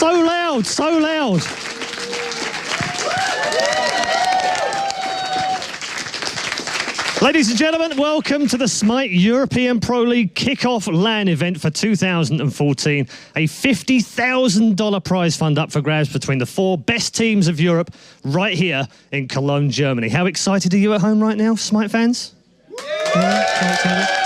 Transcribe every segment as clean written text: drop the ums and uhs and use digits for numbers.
So loud, so loud. Ladies and gentlemen, welcome to the Smite European Pro League Kickoff LAN event for 2014. A $50,000 prize fund up for grabs between the 4 best teams of Europe right here in Cologne, Germany. How excited are you at home right now, Smite fans? Yeah,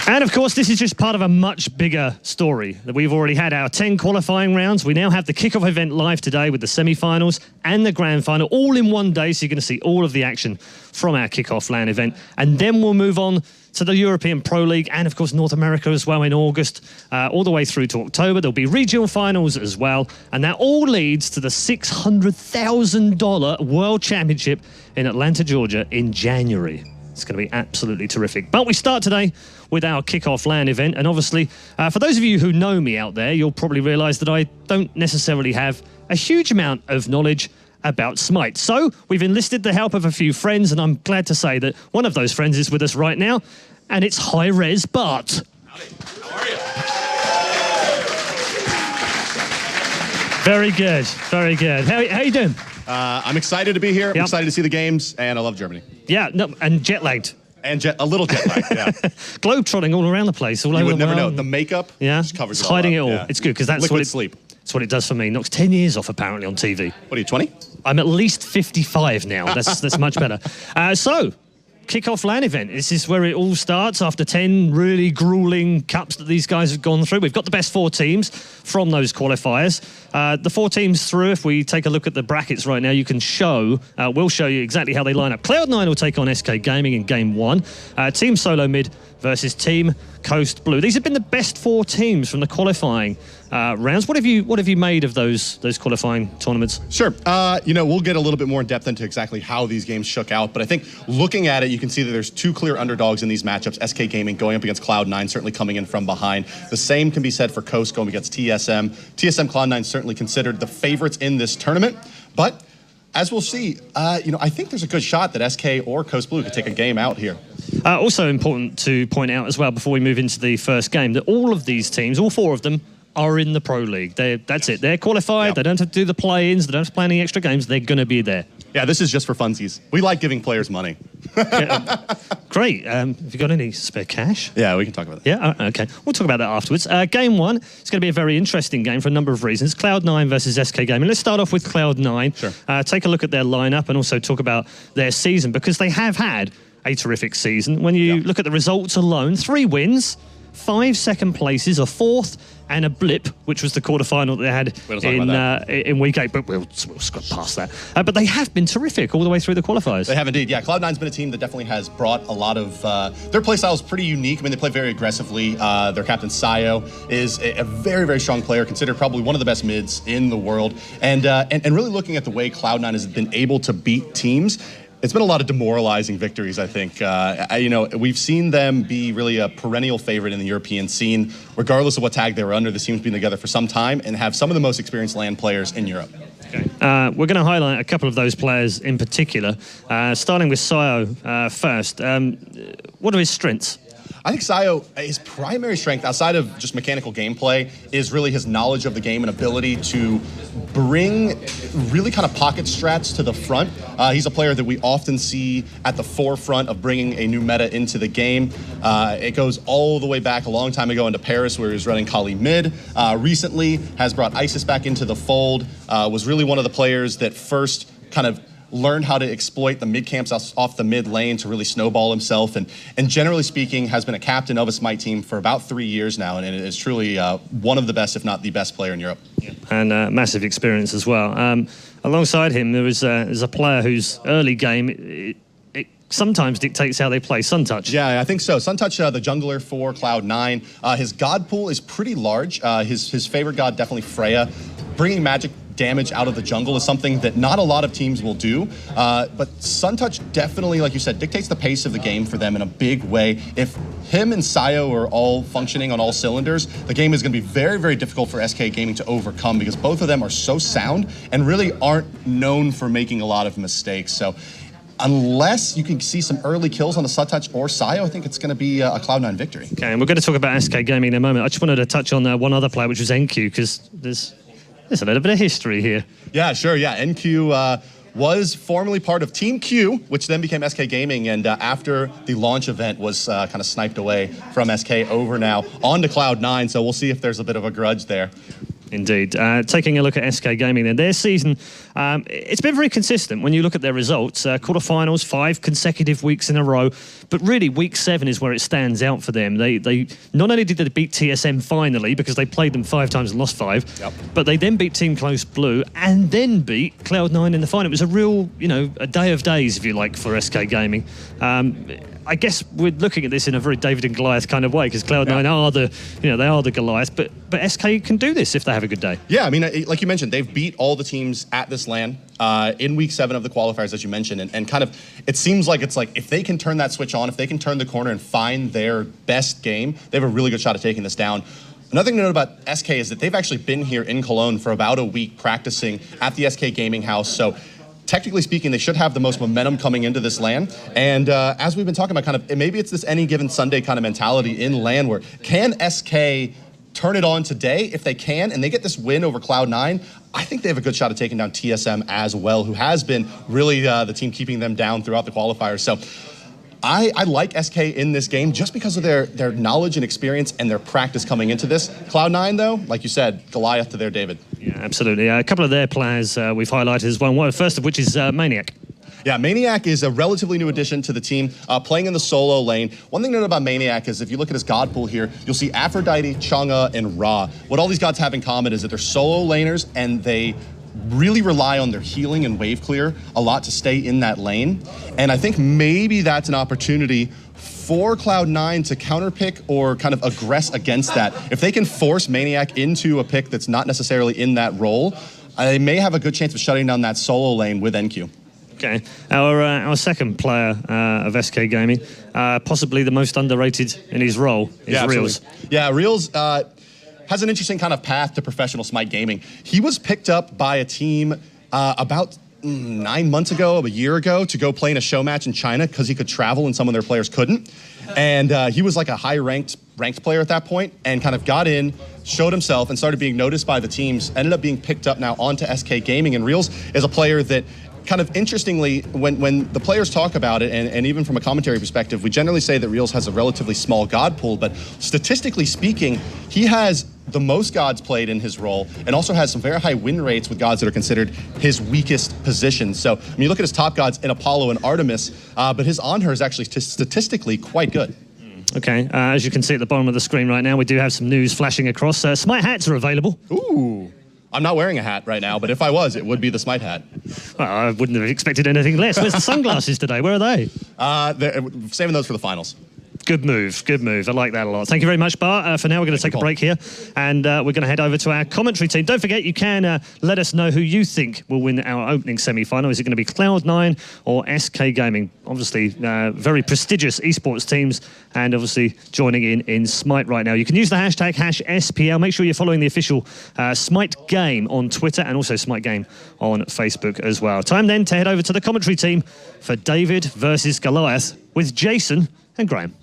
and of course, this is just part of a much bigger story. That we've already had our 10 qualifying rounds. We now have the kickoff event live today with the semi-finals and the grand final all in one day. So you're going to see all of the action from our kickoff LAN event. And then we'll move on to the European Pro League and of course North America as well in August, all the way through to October. There'll be regional finals as well. And that all leads to the $600,000 World Championship in Atlanta, Georgia in January. It's going to be absolutely terrific. But we start today with our kickoff LAN event. And obviously, for those of you who know me out there, you'll probably realize that I don't necessarily have a huge amount of knowledge about Smite. So we've enlisted the help of a few friends, and I'm glad to say that one of those friends is with us right now, and it's hi-rez Bart. Howdy. How are you? Very good, very good. How you doing? I'm excited to be here. Yep. I'm excited to see the games, and I love Germany. Yeah, no, and jet-lagged. And a little jet lag, yeah. Globetrotting all around the place, all over the world. You would never know. The makeup just covers it all hiding up. it all. Yeah. It's good, because that's Liquid sleep. That's what it does for me. Knocks 10 years off, apparently, on TV. What are you, 20? I'm at least 55 now. That's much better. So, kickoff LAN event. This is where it all starts after 10 really grueling cups that these guys have gone through. We've got the best 4 teams from those qualifiers. The 4 teams through, if we take a look at the brackets right now, you can we'll show you exactly how they line up. Cloud9 will take on SK Gaming in game 1. Team Solo Mid versus Team Coast Blue. These have been the best 4 teams from the qualifying rounds. What have you made of those qualifying tournaments? Sure. We'll get a little bit more in depth into exactly how these games shook out, but I think looking at it, you can see that there's 2 clear underdogs in these matchups. SK Gaming going up against Cloud9, certainly coming in from behind. The same can be said for Coast going against TSM. TSM Cloud9 certainly considered the favorites in this tournament, but as we'll see, I think there's a good shot that SK or Coast Blue could take a game out here. Also important to point out as well before we move into the first game that all of these teams, all 4 of them, are in the Pro League. That's it. They're qualified. Yep. They don't have to do the play-ins. They don't have to play any extra games. They're going to be there. Yeah, this is just for funsies. We like giving players money. Great. Have you got any spare cash? Yeah, we can talk about that. Yeah, okay. We'll talk about that afterwards. Game 1, it's going to be a very interesting game for a number of reasons. Cloud9 versus SK Gaming. Let's start off with Cloud9. Sure. Take a look at their lineup and also talk about their season, because they have had a terrific season. When you look at the results alone, 3 wins, 5 second places, a 4th, and a blip, which was the quarterfinal that they had in week 8. But we'll scrub past that. But they have been terrific all the way through the qualifiers. They have indeed. Yeah, Cloud9's been a team that definitely has brought a lot of their play style is pretty unique. I mean, they play very aggressively. Their captain Sayo is a very, very strong player, considered probably one of the best mids in the world. And really looking at the way Cloud9 has been able to beat teams, it's been a lot of demoralizing victories, I think. We've seen them be really a perennial favorite in the European scene, regardless of what tag they were under. This team's been together for some time and have some of the most experienced LAN players in Europe. Okay. We're going to highlight a couple of those players in particular, starting with Sayo first. What are his strengths? I think Sayo, his primary strength, outside of just mechanical gameplay, is really his knowledge of the game and ability to bring really kind of pocket strats to the front. He's a player that we often see at the forefront of bringing a new meta into the game. It goes all the way back a long time ago into Paris, where he was running Kali mid. Recently has brought Isis back into the fold, was really one of the players that first kind of learned how to exploit the mid camps off the mid lane to really snowball himself, and generally speaking has been a captain of a Smite team for about 3 years now, and is truly one of the best, if not the best player in Europe. Yeah. And massive experience as well. Alongside him, there's a player whose early game it sometimes dictates how they play, Suntouch. Yeah, I think so. Suntouch, the jungler for Cloud9. His god pool is pretty large. His favorite god, definitely Freya. Bringing magic damage out of the jungle is something that not a lot of teams will do, but Suntouch definitely, like you said, dictates the pace of the game for them in a big way. If him and Sayo are all functioning on all cylinders, the game is going to be very, very difficult for SK Gaming to overcome, because both of them are so sound and really aren't known for making a lot of mistakes. So unless you can see some early kills on the Suttouch or Sayo, I think it's going to be a Cloud9 victory. Okay, and we're going to talk about SK Gaming in a moment. I just wanted to touch on one other player, which was NQ, because there's a little bit of history here. Yeah, sure, yeah. NQ was formerly part of Team Q, which then became SK Gaming, and after the launch event was kind of sniped away from SK over now onto Cloud9, so we'll see if there's a bit of a grudge there. Indeed. Taking a look at SK Gaming then, their season, it's been very consistent when you look at their results. Quarterfinals, 5 consecutive weeks in a row, but really week 7 is where it stands out for them. They not only did they beat TSM finally, because they played them 5 times and lost 5, but they then beat Team Close Blue and then beat Cloud9 in the final. It was a real, a day of days, if you like, for SK Gaming. I guess we're looking at this in a very David and Goliath kind of way, because Cloud9 are they are the Goliath, but SK can do this if they have a good day. Yeah, I mean, like you mentioned, they've beat all the teams at this LAN in week 7 of the qualifiers, as you mentioned, and kind of, it seems like it's like if they can turn that switch on, if they can turn the corner and find their best game, they have a really good shot at taking this down. Another thing to note about SK is that they've actually been here in Cologne for about a week practicing at the SK Gaming House, so technically speaking, they should have the most momentum coming into this LAN. And as we've been talking about, kind of, maybe it's this any given Sunday kind of mentality in LAN where can SK turn it on today? If they can, and they get this win over Cloud9, I think they have a good shot at taking down TSM as well, who has been really the team keeping them down throughout the qualifiers. So I like SK in this game just because of their knowledge and experience and their practice coming into this. Cloud9, though, like you said, Goliath to their David. Yeah, absolutely. A couple of their players we've highlighted as well. First of which is Maniac. Yeah, Maniac is a relatively new addition to the team, playing in the solo lane. One thing to note about Maniac is if you look at his god pool here, you'll see Aphrodite, Chang'e, and Ra. What all these gods have in common is that they're solo laners, and they really rely on their healing and wave clear a lot to stay in that lane. And I think maybe that's an opportunity for Cloud9 to counterpick or kind of aggress against that. If they can force Maniac into a pick that's not necessarily in that role, they may have a good chance of shutting down that solo lane with NQ. Okay, our second player of SK Gaming, possibly the most underrated in his role, is Reels. Yeah, Reels has an interesting kind of path to professional Smite gaming. He was picked up by a team about 9 months ago, a year ago, to go play in a show match in China because he could travel and some of their players couldn't. And he was like a high-ranked player at that point and kind of got in, showed himself, and started being noticed by the teams, ended up being picked up now onto SK Gaming. And Reels is a player that kind of interestingly, when the players talk about it, and even from a commentary perspective, we generally say that Reels has a relatively small god pool, but statistically speaking, he has the most gods played in his role, and also has some very high win rates with gods that are considered his weakest positions. So when you look at his top gods in Apollo and Artemis, but his Anhur is actually statistically quite good. Okay, as you can see at the bottom of the screen right now, we do have some news flashing across. Smite hats are available. Ooh. I'm not wearing a hat right now, but if I was, it would be the Smite hat. Well, I wouldn't have expected anything less. Where's the sunglasses today? Where are they? They're saving those for the finals. Good move, good move. I like that a lot. Thank you very much, Bart. For now, we're going to take a break here, and we're going to head over to our commentary team. Don't forget, you can let us know who you think will win our opening semi-final. Is it going to be Cloud9 or SK Gaming? Obviously, very prestigious esports teams, and obviously joining in Smite right now. You can use the hashtag #SPL. Make sure you're following the official Smite Game on Twitter and also Smite Game on Facebook as well. Time then to head over to the commentary team for David versus Goliath with Jason and Graham.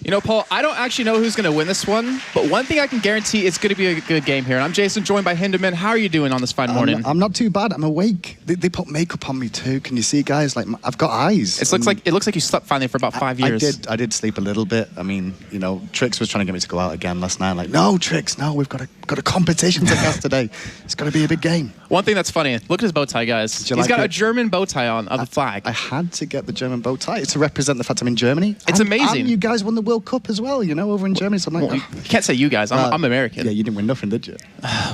You know, Paul, I don't actually know who's going to win this one, but one thing I can guarantee, it's going to be a good game here. And I'm Jason, joined by Hinderman. How are you doing on this fine morning? I'm not too bad. I'm awake. They put makeup on me too. Can you see, guys? Like, I've got eyes. It looks like you slept finally for about 5 years. I did sleep a little bit. I mean, you know, Trix was trying to get me to go out again last night. Like, no, Trix, no, we've got a competition to cast today. It's got to be a big game. One thing that's funny, look at his bow tie, guys. He's got a German bow tie on of the flag. I had to get the German bow tie to represent the fact I'm in Germany. It's amazing. And you guys won the World Cup as well, you know, over in Germany. So I'm like, well, you can't say you guys. I'm American. Yeah, you didn't win nothing, did you?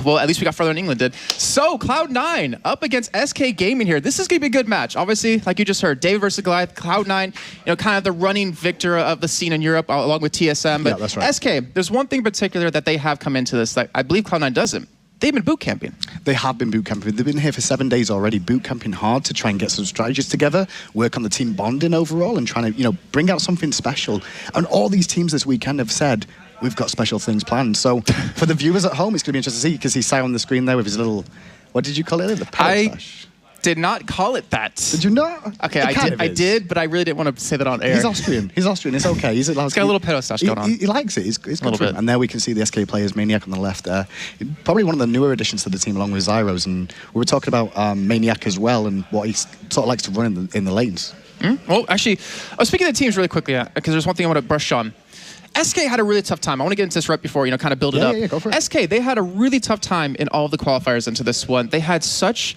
Well, at least we got further than England did. So, Cloud9 up against SK Gaming here. This is going to be a good match. Obviously, like you just heard, David versus Goliath. Cloud9, you know, kind of the running victor of the scene in Europe, along with TSM. But yeah, that's right. SK, there's one thing in particular that they have come into this that I believe Cloud9 doesn't. They've been boot camping. They have been boot camping. They've been here for 7 days already, boot camping hard to try and get some strategies together, work on the team bonding overall, and trying to, you know, bring out something special. And all these teams this weekend have said, we've got special things planned. So for the viewers at home, it's going to be interesting to see. You can see Sai on the screen there with his little, what did you call it? The parrot flash. did not call it that. Did you not? Okay, I did, but I really didn't want to say that on air. He's Austrian. He's Austrian. It's okay. He's got a little pedo stash going on. He likes it. He's good for him. And there we can see the SK players, Maniac on the left there. Probably one of the newer additions to the team along with Zyros. And we were talking about Maniac as well and what he sort of likes to run in the lanes. Well, actually, I was speaking of the teams really quickly because there's one thing I want to brush on. SK had a really tough time. I want to get into this right before, kind of build it up. Yeah, go for it. SK, they had a really tough time in all of the qualifiers into this one. They had such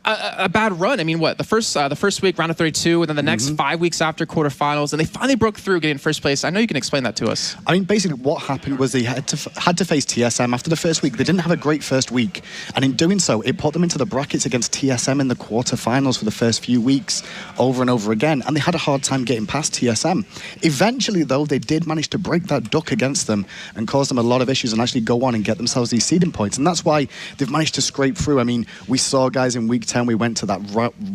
a bad run. I mean, what, the first week, round of 32, and then the next 5 weeks after quarterfinals, and they finally broke through getting first place. I know you can explain that to us. I mean, basically what happened was they had to face TSM after the first week. They didn't have a great first week, and in doing so, it put them into the brackets against TSM in the quarterfinals for the first few weeks over and over again, and they had a hard time getting past TSM. Eventually, though, they did manage to break that duck against them and cause them a lot of issues and actually go on and get themselves these seeding points, and that's why they've managed to scrape through. I mean, we saw guys in week 10, we went to that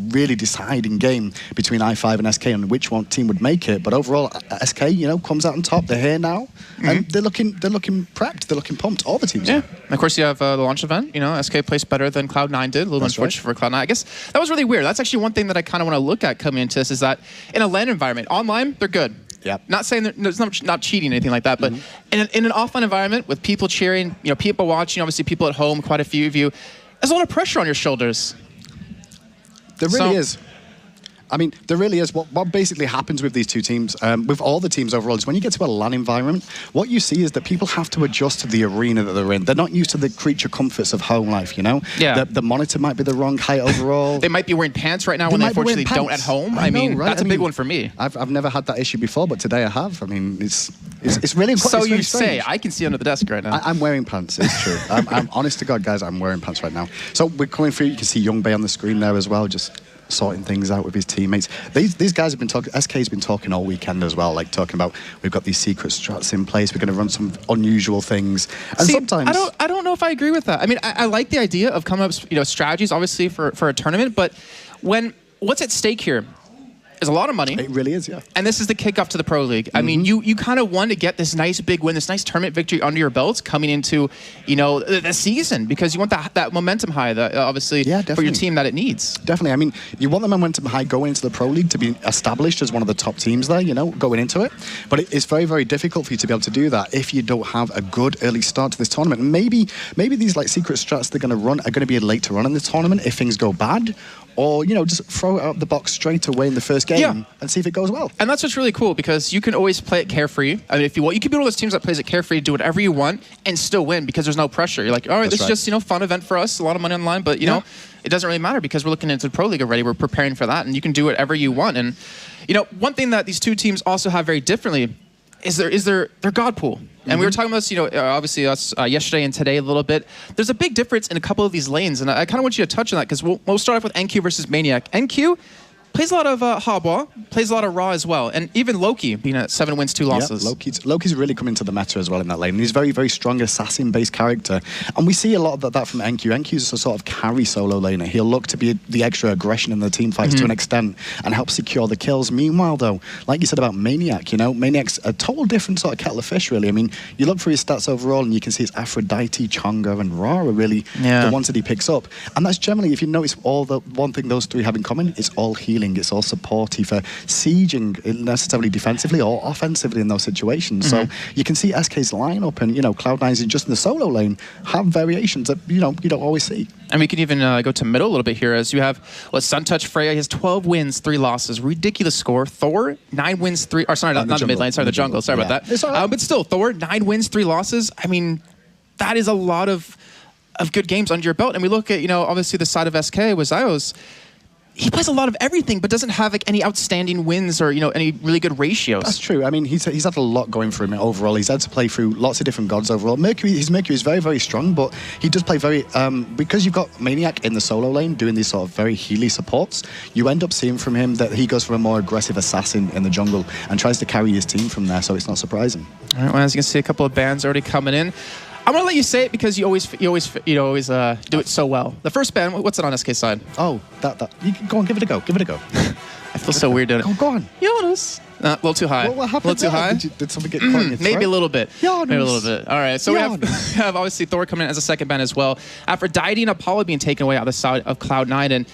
really deciding game between i5 and SK on which one team would make it. But overall, SK, comes out on top. They're here now, and they're looking prepped. They're looking pumped. All the teams. Yeah. And of course, you have the launch event. SK placed better than Cloud9 did. A little unfortunate for Cloud9. I guess that was really weird. That's actually one thing that I kind of want to look at coming into this is that in a LAN environment, online they're good. Yep. Not saying there's not cheating or anything like that, but in an offline environment with people cheering, people watching, obviously people at home, quite a few of you, there's a lot of pressure on your shoulders. There really is. I mean, there really is. What basically happens with these two teams, with all the teams overall, is when you get to a LAN environment, what you see is that people have to adjust to the arena that they're in. They're not used to the creature comforts of home life, Yeah. The monitor might be the wrong height overall. They might be wearing pants right now when they unfortunately don't at home. I mean, that's a big one for me. I've never had that issue before, but today I have. I mean, it's really So it's you strange. say. I can see under the desk right now. I'm wearing pants. It's true. I'm honest to God, guys, I'm wearing pants right now. So we're coming through. You can see Young Bay on the screen there as well, just sorting things out with his teammates. These guys have been talking, SK's been talking all weekend as well, like talking about we've got these secret strats in place, we're going to run some unusual things. And sometimes I don't know if I agree with that. I mean, I like the idea of coming up with strategies, obviously, for a tournament, but what's at stake here is a lot of money. It really is, yeah. And this is the kickoff to the Pro League. I mean, you kind of want to get this nice big win, this nice tournament victory under your belts coming into, the season, because you want that momentum high, that obviously for your team that it needs. Definitely. I mean, you want the momentum high going into the Pro League to be established as one of the top teams there, going into it. But it's very, very difficult for you to be able to do that if you don't have a good early start to this tournament. And maybe these secret strats they're going to run are going to be late to run in the tournament if things go bad. Or, just throw it out of the box straight away in the first game and see if it goes well. And that's what's really cool, because you can always play it carefree. I mean, if you want, you can be one of those teams that plays it carefree, do whatever you want, and still win because there's no pressure. You're like, all right, this is just, fun event for us, a lot of money online, but, it doesn't really matter because we're looking into the Pro League already. We're preparing for that, and you can do whatever you want. And, one thing that these two teams also have very differently is their God pool. And we were talking about this, obviously us yesterday and today a little bit. There's a big difference in a couple of these lanes, and I kind of want you to touch on that because we'll start off with NQ versus Maniac. NQ plays a lot of Hobwa, plays a lot of Raw as well, and even Loki being at 7 wins, 2 losses. Yeah, Loki's really come into the meta as well in that lane. He's a very, very strong assassin-based character, and we see a lot of that from NQ. NQ's a sort of carry solo laner. He'll look to be the extra aggression in the team fights to an extent and help secure the kills. Meanwhile, though, like you said about Maniac, Maniac's a total different sort of kettle of fish, really. I mean, you look through his stats overall, and you can see it's Aphrodite, Chonga, and Ra are really the ones that he picks up. And that's generally, if you notice, all the one thing those three have in common, it's all healing. It's all supportive for sieging, necessarily defensively or offensively in those situations. So you can see SK's lineup and Cloud9's just in the solo lane have variations that you don't always see. And we can even go to middle a little bit here as you have Suntouch Freya. He has 12 wins, 3 losses, ridiculous score. Thor 9 wins, 3. Or sorry, not the mid lane. Sorry, the jungle. Sorry about that. It's all right. But still, Thor 9 wins, 3 losses. I mean, that is a lot of good games under your belt. And we look at obviously the side of SK with Zyos. He plays a lot of everything, but doesn't have any outstanding wins or any really good ratios. That's true. I mean, he's had a lot going for him overall. He's had to play through lots of different gods overall. His Mercury is very, very strong, but he does play very because you've got Maniac in the solo lane doing these sort of very healy supports. You end up seeing from him that he goes for a more aggressive assassin in the jungle and tries to carry his team from there. So it's not surprising. All right. Well, as you can see, a couple of bans already coming in. I'm gonna let you say it because you always do it so well. The first ban, what's it on SK side? Oh, that. You can go on, give it a go. Give it a go. I feel so weird doing it. Go on. Jonas. A little too high. What happened? A little too high. Did something get caught in your throat? Maybe a little bit. Jonas. Maybe a little bit. All right. So we have obviously Thor coming in as a second ban as well. Aphrodite and Apollo being taken away out of the side of Cloud9, and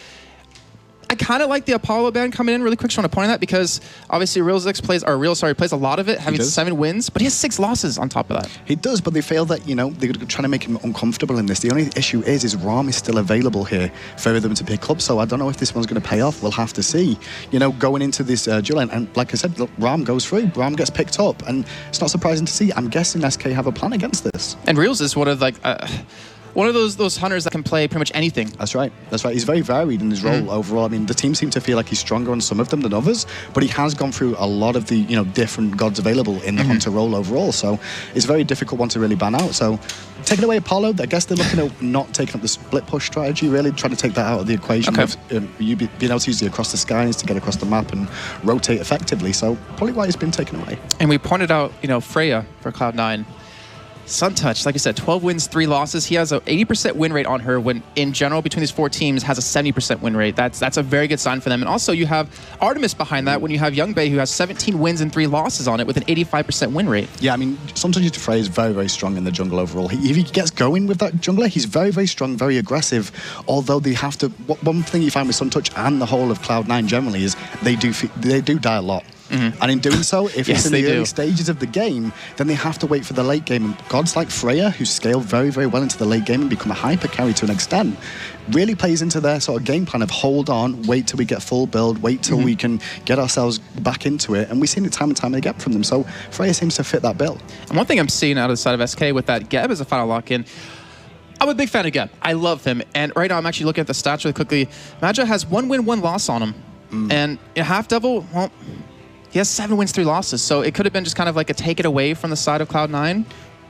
I kind of like the Apollo ban coming in really quick. Just want to point on that because obviously plays a lot of it, having 7 wins, but he has 6 losses on top of that. He does, but they feel that, you know, they're trying to make him uncomfortable in this. The only issue is Rom is still available here for them to pick up, so I don't know if this one's going to pay off. We'll have to see. You know, going into this duel, and like I said, look, Rom goes through, Rom gets picked up, and it's not surprising to see. I'm guessing SK have a plan against this. And Reels is one of those hunters that can play pretty much anything. That's right. That's right. He's very varied in his role overall. I mean, the team seem to feel like he's stronger on some of them than others, but he has gone through a lot of the, you know, different gods available in the hunter role overall. So it's a very difficult one to really ban out. So taking away Apollo, I guess they're looking at not taking up the split push strategy, really trying to take that out of the equation. Okay. Of you being able to use the across the skies to get across the map and rotate effectively. So probably why it's been taken away. And we pointed out, you know, Freya for Cloud9. Suntouch, like I said, 12 wins, 3 losses. He has an 80% win rate on her when, in general, between these 4 teams, has a 70% win rate. That's a very good sign for them. And also, you have Artemis behind that when you have Youngbei, who has 17 wins and 3 losses on it with an 85% win rate. Yeah, I mean, Suntouch Frey is very, very strong in the jungle overall. If he gets going with that jungler, he's very, very strong, very aggressive. Although they have to... One thing you find with Suntouch and the whole of Cloud9 generally is they do die a lot. And in doing so, if it's in the early stages of the game, then they have to wait for the late game. And gods like Freya, who scale very, very well into the late game and become a hyper carry to an extent, really plays into their sort of game plan of hold on, wait till we get full build, wait till we can get ourselves back into it. And we've seen it time and time again from them. So Freya seems to fit that bill. And one thing I'm seeing out of the side of SK with that Geb as a final lock-in, I'm a big fan of Geb. I love him. And right now I'm actually looking at the stats really quickly. Maja has 1 win, 1 loss on him. And Half Devil, well, he has 7 wins, 3 losses, so it could have been just kind of like a take it away from the side of Cloud9.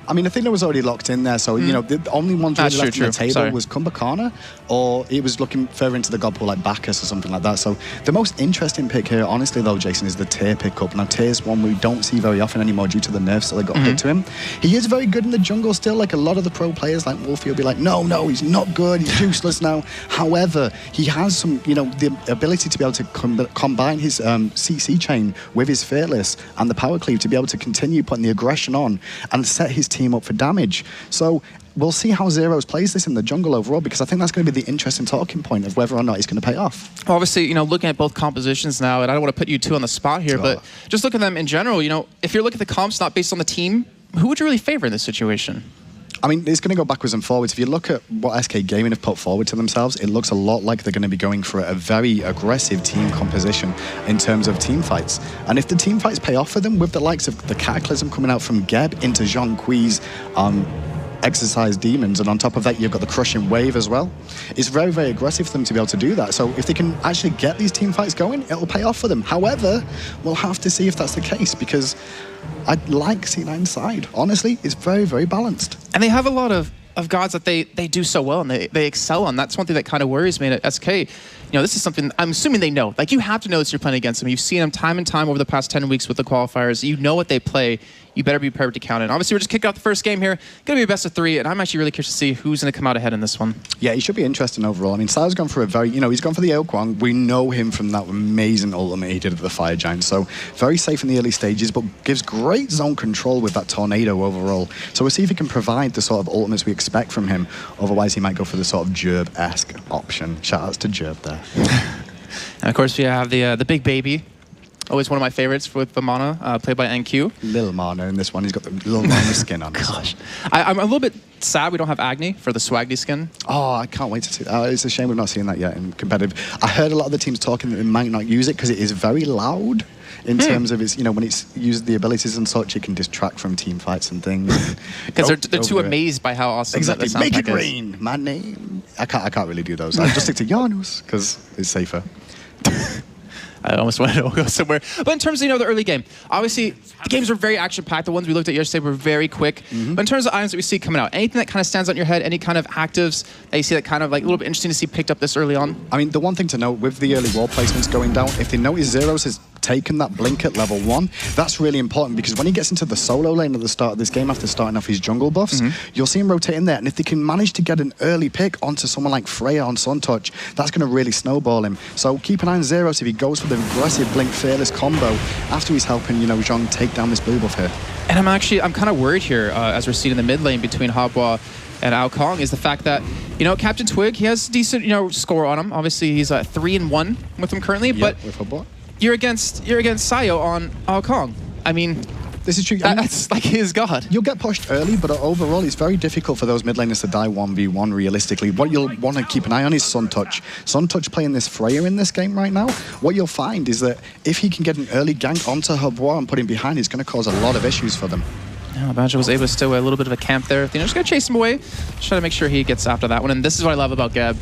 I mean, I think that was already locked in there, so, you know, the only ones really left on the table was Kumbhakana, or it was looking further into the god pool like Bacchus or something like that. So the most interesting pick here, honestly, though, Jason, is the Tyr pickup. Now, Tyr's one we don't see very often anymore due to the nerfs that they got hit to him. He is very good in the jungle still, like a lot of the pro players, like Wolfie will be like, no, he's not good, he's useless now. However, he has some, you know, the ability to be able to combine his CC chain with his Fearless and the power cleave to be able to continue putting the aggression on and set his team up for damage. So we'll see how Zeros plays this in the jungle overall, because I think that's going to be the interesting talking point of whether or not he's going to pay off. Well, obviously, you know, looking at both compositions now, and I don't want to put you two on the spot here, but just look at them in general, you know, if you're looking at the comps not based on the team, who would you really favor in this situation? I mean, it's going to go backwards and forwards. If you look at what SK Gaming have put forward to themselves, it looks a lot like they're going to be going for a very aggressive team composition in terms of team fights. And if the team fights pay off for them with the likes of the Cataclysm coming out from Geb into Jean Qui's Exercise Demons, and on top of that you've got the Crushing Wave as well, it's very, very aggressive for them to be able to do that. So if they can actually get these team fights going, it'll pay off for them. However, we'll have to see if that's the case, because I like C9's side. Honestly, it's very, very balanced. And they have a lot of gods that they do so well and they excel on. That's one thing that kind of worries me at SK. You know, this is something I'm assuming they know. Like, you have to know this you're playing against them. You've seen them time and time over the past 10 weeks with the qualifiers. You know what they play. You better be prepared to count it. Obviously, we're just kicking off the first game here. Going to be a best of 3, and I'm actually really curious to see who's going to come out ahead in this one. Yeah, he should be interesting overall. I mean, Sal's gone for a very, you know, he's gone for the Aokwang. We know him from that amazing ultimate he did at the Fire Giant. So very safe in the early stages, but gives great zone control with that Tornado overall. So we'll see if he can provide the sort of ultimates we expect from him. Otherwise, he might go for the sort of Jerb-esque option. Shoutouts to Jerb there. And of course, we have the big baby. Always one of my favorites with the Mana, played by NQ. Little Mana in this one. He's got the little Mana skin on. Gosh. I'm a little bit sad we don't have Agni for the Swaggy skin. Oh, I can't wait to see that. It's a shame we've not seen that yet in competitive. I heard a lot of the teams talking that they might not use it because it is very loud in terms of its, you know, when it's used the abilities and such, it can distract from team fights and things. Because they're too amazed by how awesome exactly. that sound Make it is. rain, my name. I can't really do those. I just stick to Janus because it's safer. I almost wanted to go somewhere. But in terms of, you know, the early game, obviously, the games were very action-packed. The ones we looked at yesterday were very quick. But in terms of items that we see coming out, anything that kind of stands out in your head, any kind of actives that you see that kind of like a little bit interesting to see picked up this early on? I mean, the one thing to note with the early wall placements going down, if they notice Zeros has taken that blink at level 1, that's really important, because when he gets into the solo lane at the start of this game after starting off his jungle buffs, you'll see him rotating there, and if they can manage to get an early pick onto someone like Freya on Suntouch, that's going to really snowball him. So keep an eye on Zeros if he goes for the aggressive blink Fearless combo after he's helping, you know, Zhong take down this blue buff here. And I'm kind of worried here as we're seeing in the mid lane between Habwa and Ao Kong is the fact that, you know, Captain Twig, he has decent, you know, score on him. Obviously, he's 3-1 with him currently, but with football. you're against Sayo on Ao Kong. I mean, this is true. That's like his god. You'll get pushed early, but overall, it's very difficult for those mid laners to die 1v1 realistically. What you'll want to keep an eye on is Suntouch. Suntouch playing this Freya in this game right now. What you'll find is that if he can get an early gank onto Herbois and put him behind, it's going to cause a lot of issues for them. Yeah, Badger was able to stow a little bit of a camp there. They're just going to chase him away. Just try to make sure he gets after that one. And this is what I love about Geb.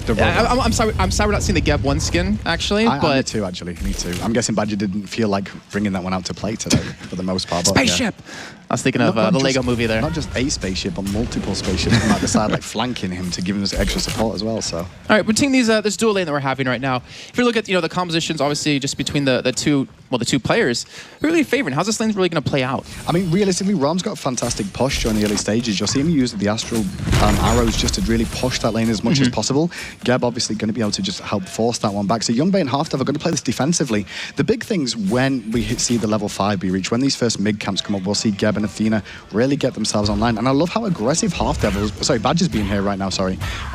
I'm sorry we're not seeing the Geb 1 skin, actually. But me too, actually. Me too. I'm guessing Badger didn't feel like bringing that one out to play today, for the most part. But spaceship! Yeah. I was thinking of the Lego movie there. Not just a spaceship, but multiple spaceships from like the side, like flanking him to give him this extra support as well. So. All right, between these this dual lane that we're having right now, if you look at the compositions, obviously just between the two players, who are really favoring? How's this lane really going to play out? I mean, realistically, Rom's got a fantastic push during the early stages. You'll see him use the Astral arrows just to really push that lane as much as possible. Geb obviously going to be able to just help force that one back. So Youngbei and Halfdev are going to play this defensively. The big things when we see the level 5 be reached, when these first mid camps come up, we'll see Geb and Athena really get themselves online. And I love how aggressive Badger's being here right now,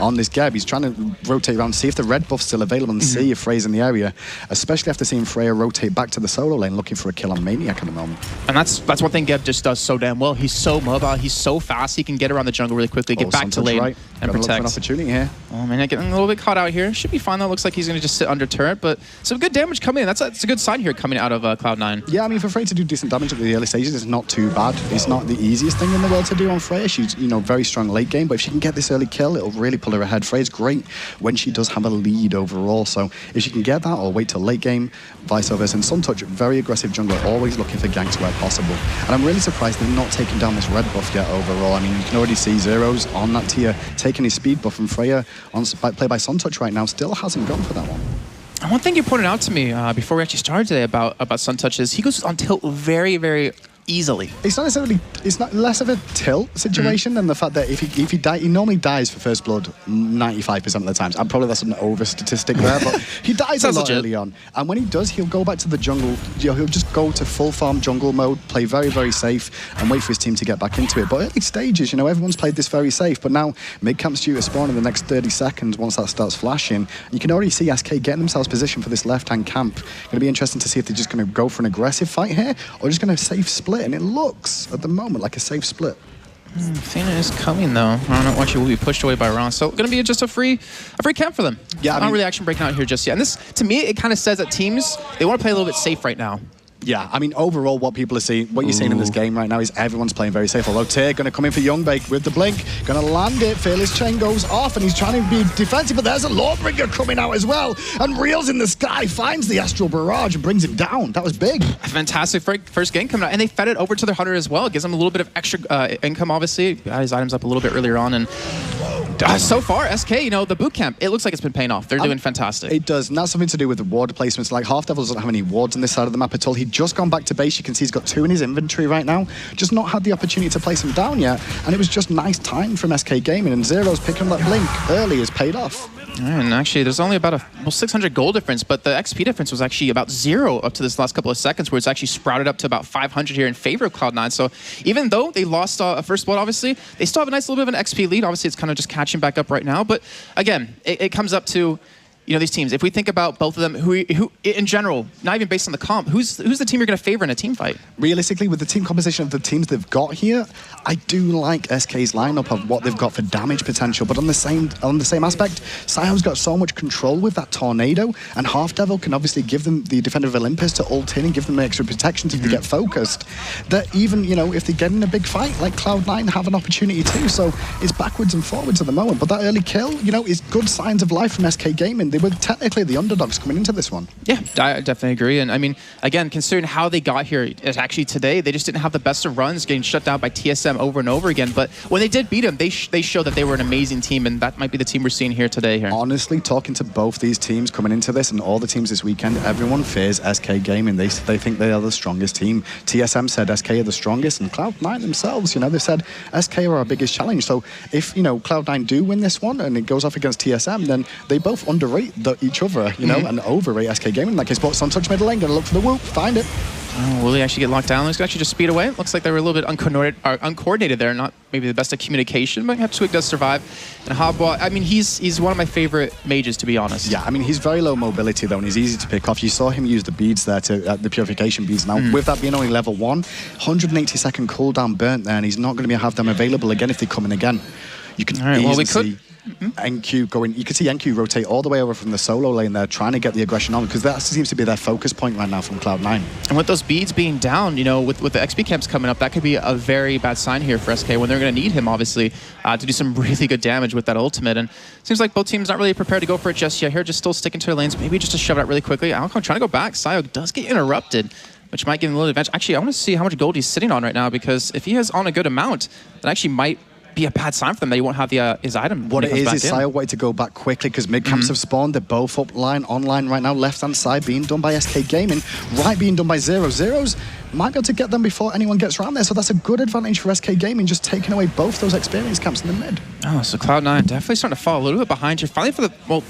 on this Geb. He's trying to rotate around, see if the red buff's still available and see if Freya's in the area, especially after seeing Freya rotate back to the solo lane looking for a kill on Maniac at the moment. And that's one thing Geb just does so damn well. He's so mobile, he's so fast, he can get around the jungle really quickly, get back to lane and protect. Look for an opportunity here. Oh, Maniac getting a little bit caught out here. Should be fine though. Looks like he's going to just sit under turret, but some good damage coming in. That's a good sign here coming out of Cloud9. Yeah, I mean, for Freya to do decent damage at the early stages is not too bad. It's not the easiest thing in the world to do on Freya. She's, very strong late game, but if she can get this early kill, it'll really pull her ahead. Freya's great when she does have a lead overall, so if she can get that or wait till late game, vice versa. And Suntouch, very aggressive jungler, always looking for ganks where possible. And I'm really surprised they're not taking down this red buff yet overall. I mean, you can already see Zero's on that tier, taking his speed buff, and Freya, played by Suntouch right now, still hasn't gone for that one. And one thing you pointed out to me before we actually started today about Suntouch is he goes on tilt very, very easily. It's not less of a tilt situation than the fact that if he dies, he normally dies for first blood 95% of the times. And probably that's an over statistic there, but he dies a lot early on. And when he does, he'll go back to the jungle. He'll just go to full farm jungle mode, play very, very safe, and wait for his team to get back into it. But early stages, everyone's played this very safe. But now mid camp's due to spawn in the next 30 seconds once that starts flashing. You can already see SK getting themselves positioned for this left-hand camp. Going to be interesting to see if they're just going to go for an aggressive fight here or just going to safe split. And it looks, at the moment, like a safe split. Athena is coming, though. I don't know what she will be pushed away by Ron. So going to be just a free camp for them. Yeah, not really action breaking out here just yet. And this, to me, it kind of says that teams, they want to play a little bit safe right now. Yeah, I mean, overall, what you're seeing in this game right now is everyone's playing very safe. Although Tyr going to come in for Youngbei with the blink, going to land it. Fearless Chain goes off, and he's trying to be defensive, but there's a Lawbringer coming out as well. And Reels in the sky finds the Astral Barrage and brings it down. That was big. A fantastic first game coming out, and they fed it over to their hunter as well. It gives them a little bit of extra income, obviously. Got his items up a little bit earlier on, and so far, SK, the boot camp, it looks like it's been paying off. They're doing fantastic. It does, and that's something to do with the ward placements. Like, Halfdev doesn't have any wards on this side of the map at all. He'd just gone back to base. You can see he's got 2 in his inventory right now. Just not had the opportunity to place them down yet, and it was just nice time from SK Gaming, and Zero's picking up that blink early has paid off. And actually, there's only about a 600 gold difference, but the XP difference was actually about 0 up to this last couple of seconds, where it's actually sprouted up to about 500 here in favor of Cloud9. So even though they lost a first blood, obviously, they still have a nice little bit of an XP lead. Obviously, it's kind of just catching back up right now. But again, it comes up to these teams. If we think about both of them, who in general, not even based on the comp, who's the team you're going to favor in a team fight? Realistically, with the team composition of the teams they've got here, I do like SK's lineup of what they've got for damage potential. But on the same aspect, Sion's got so much control with that tornado, and Half Devil can obviously give them the Defender of Olympus to ult in and give them extra protection to get focused. That even if they get in a big fight, like Cloud9 have an opportunity too. So it's backwards and forwards at the moment. But that early kill, is good signs of life from SK Gaming. They were technically the underdogs coming into this one. Yeah, I definitely agree. And I mean, again, considering how they got here, it's actually today, they just didn't have the best of runs, getting shut down by TSM over and over again. But when they did beat them, they showed that they were an amazing team, and that might be the team we're seeing here today. Honestly, talking to both these teams coming into this and all the teams this weekend, everyone fears SK Gaming. They think they are the strongest team. TSM said SK are the strongest, and Cloud9 themselves, they've said SK are our biggest challenge. So if, Cloud9 do win this one and it goes off against TSM, then they both underrate each other, and overrate SK Gaming in that case. But Suntouch middle lane, going to look for the whoop, find it. Oh, will he actually get locked down? He's going to actually just speed away. Looks like they were a little bit uncoordinated there. Not maybe the best of communication, but Twig does survive. And Hobwa, I mean, he's one of my favorite mages, to be honest. Yeah, I mean, he's very low mobility, though, and he's easy to pick off. You saw him use the beads there, the purification beads. Now, with that being only level 1, 180-second cooldown burnt there, and he's not going to have them available again if they come in again. You can easily see NQ going. You can see NQ rotate all the way over from the solo lane there, trying to get the aggression on, because that seems to be their focus point right now from Cloud9. And with those beads being down, you know, with the XP camps coming up, that could be a very bad sign here for SK when they're going to need him, obviously, to do some really good damage with that ultimate. And it seems like both teams not really prepared to go for it just yet here, just still sticking to their lanes, maybe just to shove it out really quickly. Alcon trying to go back. Sayo does get interrupted, which might give him a little advantage. Actually, I want to see how much gold he's sitting on right now, because if he has on a good amount, that actually might be a bad sign for them that he won't have the his item. What it is Sayo wanted to go back quickly because mid camps have spawned. They're both online right now. Left hand side being done by SK Gaming, right being done by Zero. Zero's might be able to get them before anyone gets around there, so that's a good advantage for SK Gaming, just taking away both those experience camps in the mid. Oh, so Cloud9 definitely starting to fall a little bit behind here. Finally, for the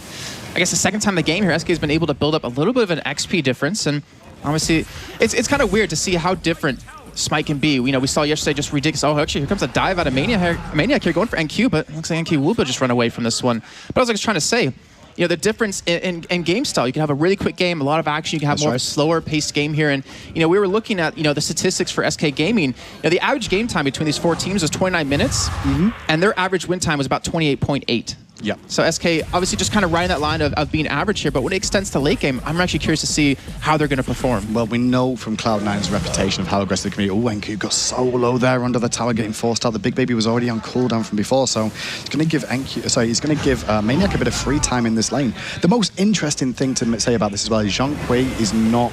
I guess the second time in the game here, SK has been able to build up a little bit of an XP difference, and obviously it's kind of weird to see how different Smite can be. You know, we saw yesterday just ridiculous. Oh, actually, here comes a dive out of Maniac here going for NQ, but it looks like NQ will just run away from this one. But as I was trying to say, you know, the difference in game style, you can have a really quick game, a lot of action, you can have more of a slower paced game here. And, you know, we were looking at, you know, the statistics for SK Gaming. You know, the average game time between these 4 teams was 29 minutes, and their average win time was about 28.8. Yeah. So SK obviously just kind of riding that line of being average here, but when it extends to late game, I'm actually curious to see how they're going to perform. Well, we know from Cloud9's reputation of how aggressive they can be. Oh, NQ got so low there under the tower, getting forced out. The big baby was already on cooldown from before, so he's going to give he's going to give Maniac a bit of free time in this lane. The most interesting thing to say about this as well is Zhong Kui is not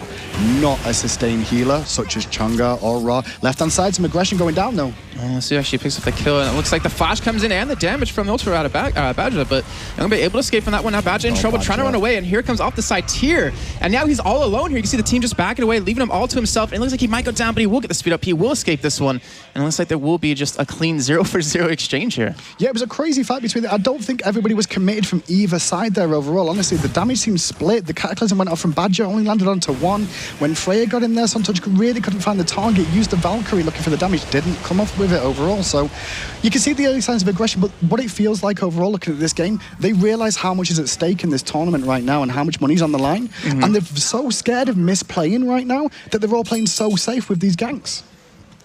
a sustained healer such as Chunga or Ra. Left hand side, some aggression going down though. Let's see, actually picks up the kill, and it looks like the flash comes in and the damage from the ultra out of Badger, but I'm going to be able to escape from that one. Now Badger in trouble, trying to run away, and here comes off the side Tier, and now he's all alone here. You can see the team just backing away, leaving him all to himself, and it looks like he might go down, but he will get the speed up. He will escape this one, and it looks like there will be just a clean 0-for-0 exchange here. Yeah, it was a crazy fight between them. I don't think everybody was committed from either side there overall. Honestly, the damage seemed split. The Cataclysm went off from Badger, only landed onto 1. When Freya got in there, Suntouch really couldn't find the target, used the Valkyrie looking for the damage, didn't come off with it overall. So you can see the early signs of aggression, but what it feels like overall looking at this game, they realize how much is at stake in this tournament right now and how much money's on the line, and they're so scared of misplaying right now that they're all playing so safe with these ganks.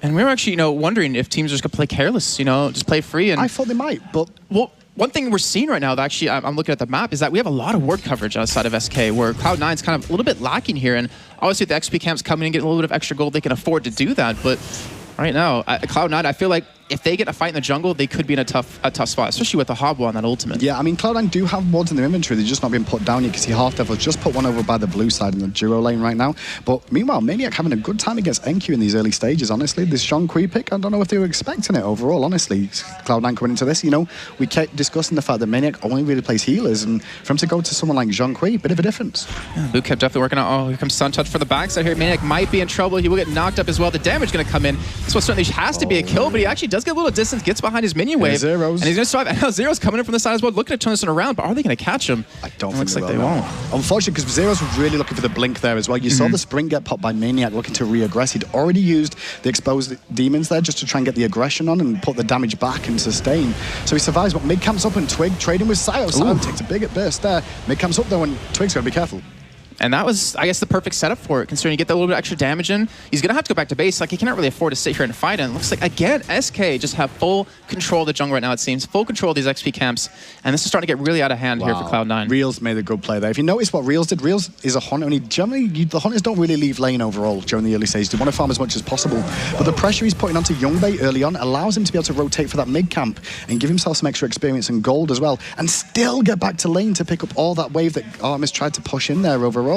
And we were actually, you know, wondering if teams are just going to play careless, you know, just play free. And I thought they might, but... Well, one thing we're seeing right now, that actually, I'm looking at the map, is that we have a lot of ward coverage outside of SK, where Cloud9's kind of a little bit lacking here. And obviously, the XP camps coming and getting a little bit of extra gold, they can afford to do that. But right now, Cloud9, I feel like if they get a fight in the jungle, they could be in a tough spot, especially with the Hobwa on that ultimate. Yeah, I mean, Cloud9 do have wards in their inventory. They're just not being put down. You can see Half Devil's just put one over by the blue side in the duo lane right now. But meanwhile, Maniac having a good time against NQ in these early stages, honestly. This Zhong Kui pick, I don't know if they were expecting it overall, honestly. Cloud9 coming into this, you know, we kept discussing the fact that Maniac only really plays healers, and for him to go to someone like Zhong Kui, bit of a difference. Yeah, Boot kept definitely working out. Oh, here comes Suntouch for the backside here. Maniac might be in trouble. He will get knocked up as well. The damage going to come in. This one certainly has to be a kill, but he actually does get a little distance, gets behind his minion wave, and he's going to survive. And now Zero's coming in from the side as well, looking to turn this one around, but are they going to catch him? I don't think looks like they won't. Unfortunately, because Zero's really looking for the blink there as well. You saw the sprint get popped by Maniac looking to re-aggress. He'd already used the exposed demons there just to try and get the aggression on and put the damage back and sustain. So he survives, but mid camp's up and Twig trading with Sayo. Sayo takes a big burst there. Mid camp's up though, and Twig's got to be careful. And that was, I guess, the perfect setup for it, considering you get that little bit of extra damage in. He's going to have to go back to base. Like, he cannot really afford to sit here and fight. And it looks like, again, SK just have full control of the jungle right now, it seems. Full control of these XP camps. And this is starting to get really out of hand here for Cloud9. Reels made a good play there. If you notice what Reels did, Reels is a hunter. And generally, the hunters don't really leave lane overall during the early stages. They want to farm as much as possible. But the pressure he's putting onto Youngbei early on allows him to be able to rotate for that mid camp and give himself some extra experience and gold as well. And still get back to lane to pick up all that wave that Artemis tried to push in there overall.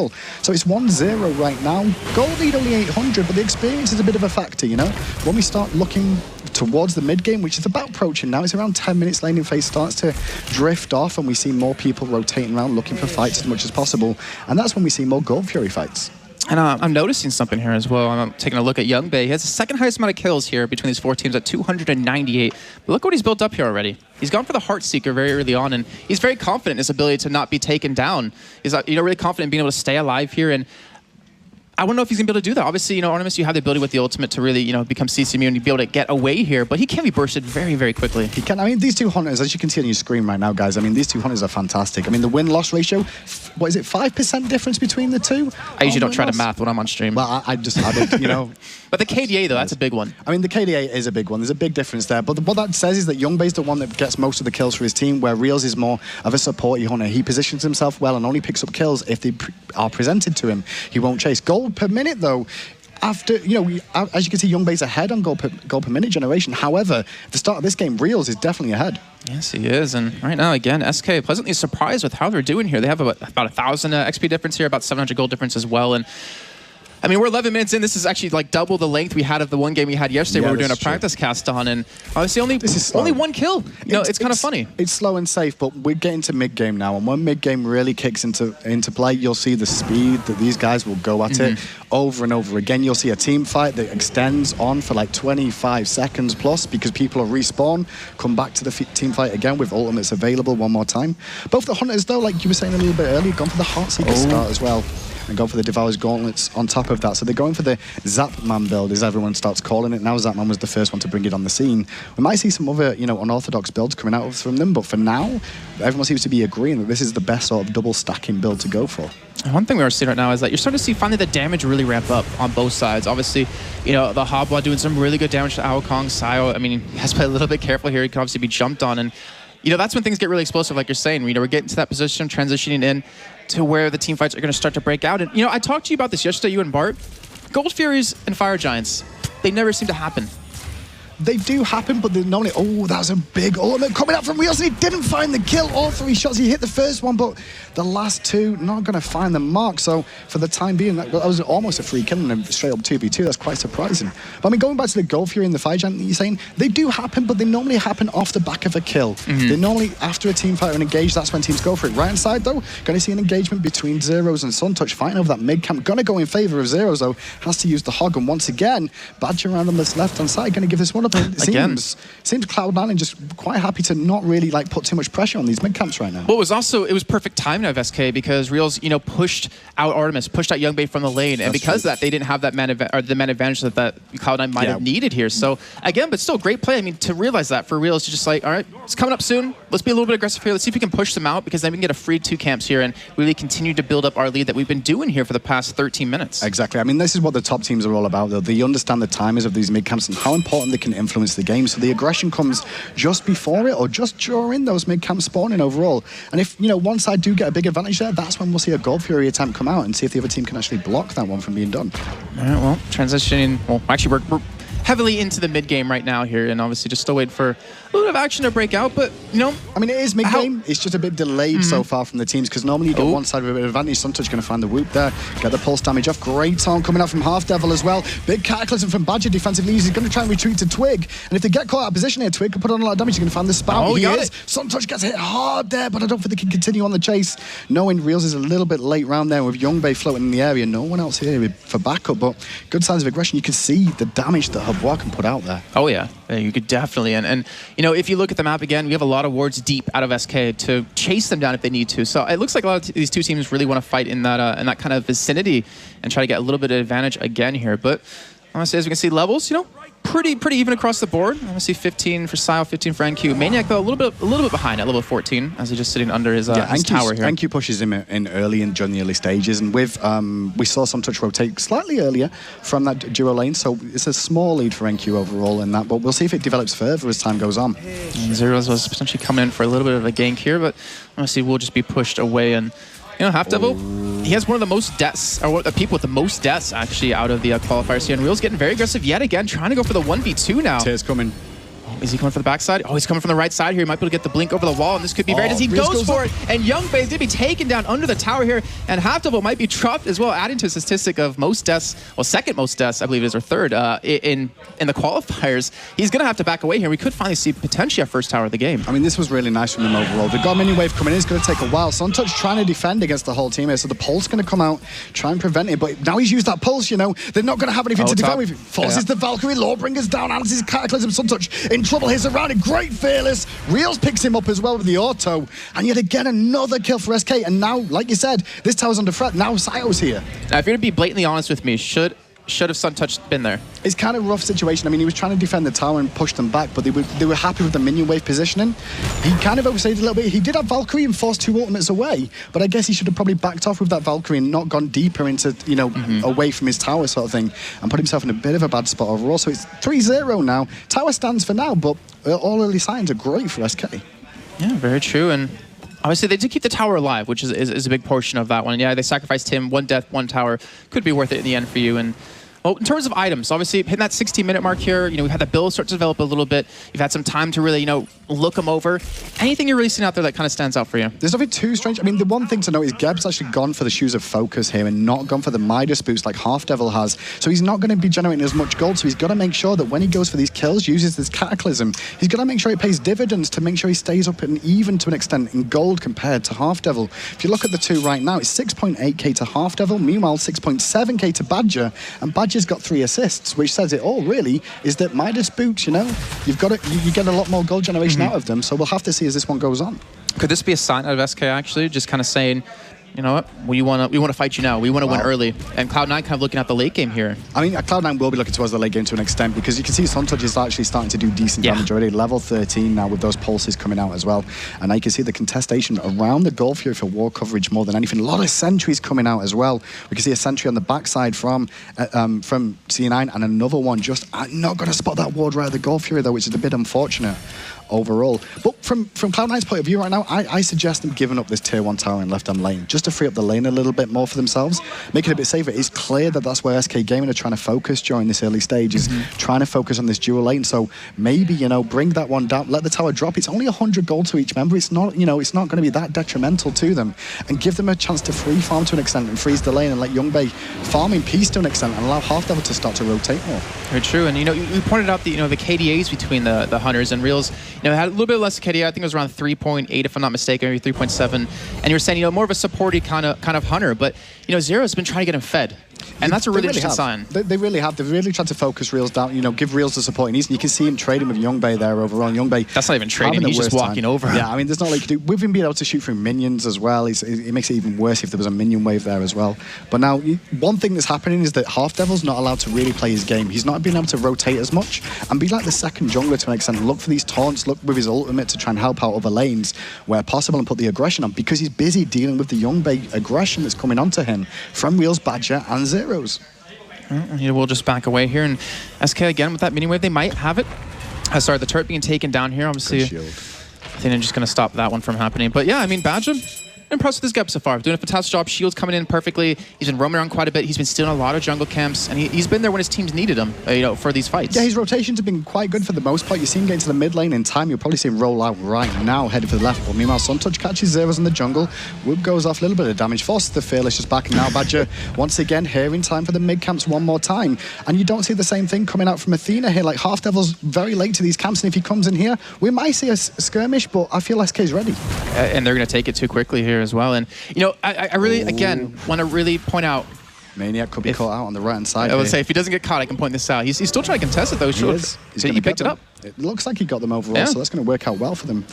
So it's 1-0 right now. Gold lead only 800, but the experience is a bit of a factor, you know? When we start looking towards the mid-game, which is about approaching now, it's around 10 minutes, laning phase starts to drift off, and we see more people rotating around looking for fights as much as possible. And that's when we see more Gold Fury fights. And I'm noticing something here as well. I'm taking a look at Youngbei. He has the second highest amount of kills here between these 4 teams at 298. But look what he's built up here already. He's gone for the Heartseeker very early on, and he's very confident in his ability to not be taken down. He's really confident in being able to stay alive here. And I don't know if he's going to be able to do that. Obviously, you know, Artemis, you have the ability with the ultimate to really, you know, become CC immune and be able to get away here, but he can be bursted very, very quickly. He can. I mean, these two hunters, as you can see on your screen right now, guys, I mean, these two hunters are fantastic. I mean, the win-loss ratio, what is it, 5% difference between the two? I usually don't try to math when I'm on stream. Well, I just added, you know. But the KDA, though, that's a big one. I mean, the KDA is a big one. There's a big difference there. But what that says is that Youngbei's the one that gets most of the kills for his team, where Reels is more of a supporty hunter. He positions himself well and only picks up kills if they are presented to him. He won't chase. Gold per minute, though, after, you know, as you can see, Youngbei's ahead on gold per minute generation. However, at the start of this game, Reels is definitely ahead. Yes, he is. And right now, again, SK pleasantly surprised with how they're doing here. They have about 1,000 XP difference here, about 700 gold difference as well. And I mean, we're 11 minutes in. This is actually like double the length we had of the one game we had yesterday where we were doing a practice cast on. And obviously only one kill. You know, it's kind of funny. It's slow and safe, but we're getting to mid-game now. And when mid-game really kicks into play, you'll see the speed that these guys will go at it over and over again. You'll see a team fight that extends on for like 25 seconds plus because people will respawn, come back to the team fight again with ultimates available one more time. Both the hunters, though, like you were saying a little bit earlier, gone for the Heartseeker start as well. And go for the Devourer's Gauntlets on top of that. So they're going for the Zapman build, as everyone starts calling it. Now Zapman was the first one to bring it on the scene. We might see some other, you know, unorthodox builds coming out from them, but for now, everyone seems to be agreeing that this is the best sort of double stacking build to go for. One thing we're seeing right now is that you're starting to see finally the damage really ramp up on both sides. Obviously, you know, the Hobwa doing some really good damage to Ao Kong. Sayo, I mean, he has to play a little bit careful here. He can obviously be jumped on. And, you know, that's when things get really explosive, like you're saying. You know, we're getting to that position, transitioning in to where the team fights are going to start to break out. And, you know, I talked to you about this yesterday, you and Bart. Gold Furies and Fire Giants, they never seem to happen. They do happen, but they're normally, oh, that was a big ultimate coming out from Reels, and he didn't find the kill. All 3 shots, he hit the first one, but the last 2, not going to find the mark. So for the time being, that was almost a free kill and then straight up 2v2. That's quite surprising. But I mean, going back to the Gold Fury and the Fire Giant that you're saying, they do happen, but they normally happen off the back of a kill. They normally, after a team fight or an engage, that's when teams go for it. Right hand side, though, going to see an engagement between Zeros and Suntouch fighting over that mid camp. Going to go in favor of Zeros, though, has to use the Hog. And once again, Badger around on this left hand side, going to give this one up. Seems Cloud9 just quite happy to not really like put too much pressure on these mid camps right now. Well, it was perfect timing of SK because Reels, you know, pushed out Artemis, pushed out Youngbei from the lane, and because of that, they didn't have that man advantage that Cloud9 might have needed here. So again, but still great play. I mean, to realize that for Reels, to just like, all right, it's coming up soon. Let's be a little bit aggressive here. Let's see if we can push them out because then we can get a free 2 camps here and really continue to build up our lead that we've been doing here for the past 13 minutes. Exactly. I mean, this is what the top teams are all about, though. They understand the timers of these mid camps and how important they can influence the game. So the aggression comes just before it or just during those mid camp spawning overall. And if, you know, one side do get a big advantage there, that's when we'll see a Gold Fury attempt come out and see if the other team can actually block that one from being done. All right, well, transitioning. Well, actually, we're heavily into the mid game right now here, and obviously just still waiting for a little bit of action to break out. But you know, I mean, it is mid game. It's just a bit delayed so far from the teams because normally you get one side with a bit of advantage. Suntouch going to find the whoop there, get the pulse damage off. Great taunt coming out from Half Devil as well. Big cataclysm from Badger defensively. He's going to try and retreat to Twig, and if they get caught out of position here, Twig can put on a lot of damage. He's going to find the spout. Oh, he is. Suntouch gets hit hard there, but I don't think they can continue on the chase. Knowing Reels is a little bit late round there with Youngbei floating in the area. No one else here for backup, but good signs of aggression. You can see the damage that Hubwa can put out there. Oh yeah, you could definitely. And you know, if you look at the map again, we have a lot of wards deep out of SK to chase them down if they need to. So it looks like a lot of these two teams really want to fight in that kind of vicinity and try to get a little bit of advantage again here. But honestly, as we can see, levels, you know, pretty even across the board. I want to see 15 for Sile, 15 for NQ. Maniac though a little bit behind at level 14 as he's just sitting under his tower here. NQ pushes him in early and during the early stages, and with we saw Suntouch rotate slightly earlier from that duo lane, so it's a small lead for NQ overall in that. But we'll see if it develops further as time goes on. And Zeros was potentially coming in for a little bit of a gank here, but honestly, we'll just be pushed away. And you know, Half Devil, he has one of the most deaths, or the people with the most deaths actually out of the qualifiers here. And Reel's getting very aggressive yet again, trying to go for the 1v2 now. Tears coming. Is he coming for the backside? Oh, he's coming from the right side here. He might be able to get the blink over the wall, and this could be very... He goes for it, and Youngbei is going to be taken down under the tower here, and Half Devil might be dropped as well, adding to a statistic of most deaths, well, second most deaths, I believe it is, or third, in the qualifiers. He's going to have to back away here. We could finally see potentially our first tower of the game. I mean, this was really nice from him overall. The God Minion Wave coming in is going to take a while. Suntouch trying to defend against the whole team here, so the Pulse going to come out, try and prevent it, but now he's used that Pulse, you know, they're not going to have anything to defend with. Forces the Valkyrie, Lawbringers down, answers Cataclysm. Suntouch in in trouble. He's surrounded. Great Fearless. Reels picks him up as well with the auto. And yet again, another kill for SK. And now, like you said, this tower's under threat. Now Sayo's here. Now, if you're going to be blatantly honest with me, should have Suntouch been there? It's kind of a rough situation. I mean, he was trying to defend the tower and push them back, but they were happy with the minion wave positioning. He kind of overstayed a little bit. He did have Valkyrie and forced 2 ultimates away, but I guess he should have probably backed off with that Valkyrie and not gone deeper into, you know, away from his tower sort of thing, and put himself in a bit of a bad spot overall. So it's 3-0 now. Tower stands for now, but all early signs are great for SK. Yeah, very true. And obviously, they did keep the tower alive, which is a big portion of that one. Yeah, they sacrificed him. 1 death, 1 tower. Could be worth it in the end for you. And well, in terms of items, obviously hitting that 16-minute mark here, you know, we've had the build start to develop a little bit. You've had some time to really, you know, look them over. Anything you're really seeing out there that kind of stands out for you? There's nothing too strange. I mean, the one thing to note is Geb's actually gone for the Shoes of Focus here and not gone for the Midas boost like Half Devil has. So he's not going to be generating as much gold. So he's got to make sure that when he goes for these kills, uses this Cataclysm, he's got to make sure he pays dividends to make sure he stays up and even to an extent in gold compared to Half Devil. If you look at the two right now, it's 6.8k to Half Devil, meanwhile 6.7k to Badger, and Badger's got 3 assists. Which says it all, really, is that Midas boots, you know, you get a lot more gold generation out of them, so we'll have to see as this one goes on. Could this be a sign out of SK, actually, just kind of saying, you know what, we want to fight you now, we want to win early, and Cloud9 kind of looking at the late game here. I mean, Cloud9 will be looking towards the late game to an extent, because you can see Suntouch is actually starting to do decent damage already, level 13 now with those pulses coming out as well, and now you can see the contestation around the Gulf here for war coverage more than anything. A lot of sentries coming out as well. We can see a sentry on the backside from C9, and another one just not going to spot that ward right at the Gulf Fury though, which is a bit unfortunate overall. But from Cloud9's point of view right now, I suggest them giving up this tier 1 tower in left-hand lane, just to free up the lane a little bit more for themselves, make it a bit safer. It's clear that that's where SK Gaming are trying to focus during this early stage, is trying to focus on this dual lane. So maybe, you know, bring that one down, let the tower drop. It's only 100 gold to each member. It's not, you know, it's not going to be that detrimental to them, and give them a chance to free farm to an extent and freeze the lane and let Youngbei farm in peace to an extent and allow Half Devil to start to rotate more. Very true. And, you know, you pointed out the, you know, the KDAs between the Hunters and Reels. You know, had a little bit less KDA. I think it was around 3.8 if I'm not mistaken, maybe 3.7. And you were saying, you know, more of a supporty kind of Hunter, but, you know, Zero's been trying to get him fed. And that's a really interesting sign. They really have. They've really tried to focus Reels down, you know, give Reels the support he needs. And you can see him trading with Youngbei there overall. Youngbei, that's not even trading, he's just walking over. Yeah, I mean, there's not like you do. With him being able to shoot through minions as well, it makes it even worse if there was a minion wave there as well. But now, one thing that's happening is that Half Devil's not allowed to really play his game. He's not being able to rotate as much and be like the second jungler to an extent. Look for these taunts, look with his ultimate to try and help out other lanes where possible and put the aggression on, because he's busy dealing with the Youngbei aggression that's coming onto him from Reels, Badger, and Zeros. We'll just back away here, and SK again with that mini wave, they might have it. Sorry, the turret being taken down here, obviously. I think I'm just going to stop that one from happening. But yeah, I mean, Badger, impressed with his Geb so far. Doing a fantastic job. Shields coming in perfectly. He's been roaming around quite a bit. He's been stealing a lot of jungle camps, and he's been there when his teams needed him, you know, for these fights. Yeah, his rotations have been quite good for the most part. You see him getting to the mid lane in time. You'll probably see him roll out right now, headed for the left. But meanwhile, Suntouch catches Zeros in the jungle. Whoop goes off, a little bit of damage. Forces the Fearless just back now. Badger once again here in time for the mid camps one more time. And you don't see the same thing coming out from Athena here. Like, Half Devil's very late to these camps, and if he comes in here, we might see a skirmish, but I feel SK's ready. And they're going to take it too quickly here as well. And, you know, I really, again, want to really point out, Maniac could be caught out on the right-hand side. I would say if he doesn't get caught, I can point this out. He's still trying to contest it, though. He picked it up. It looks like he got them overall, so that's going to work out well for them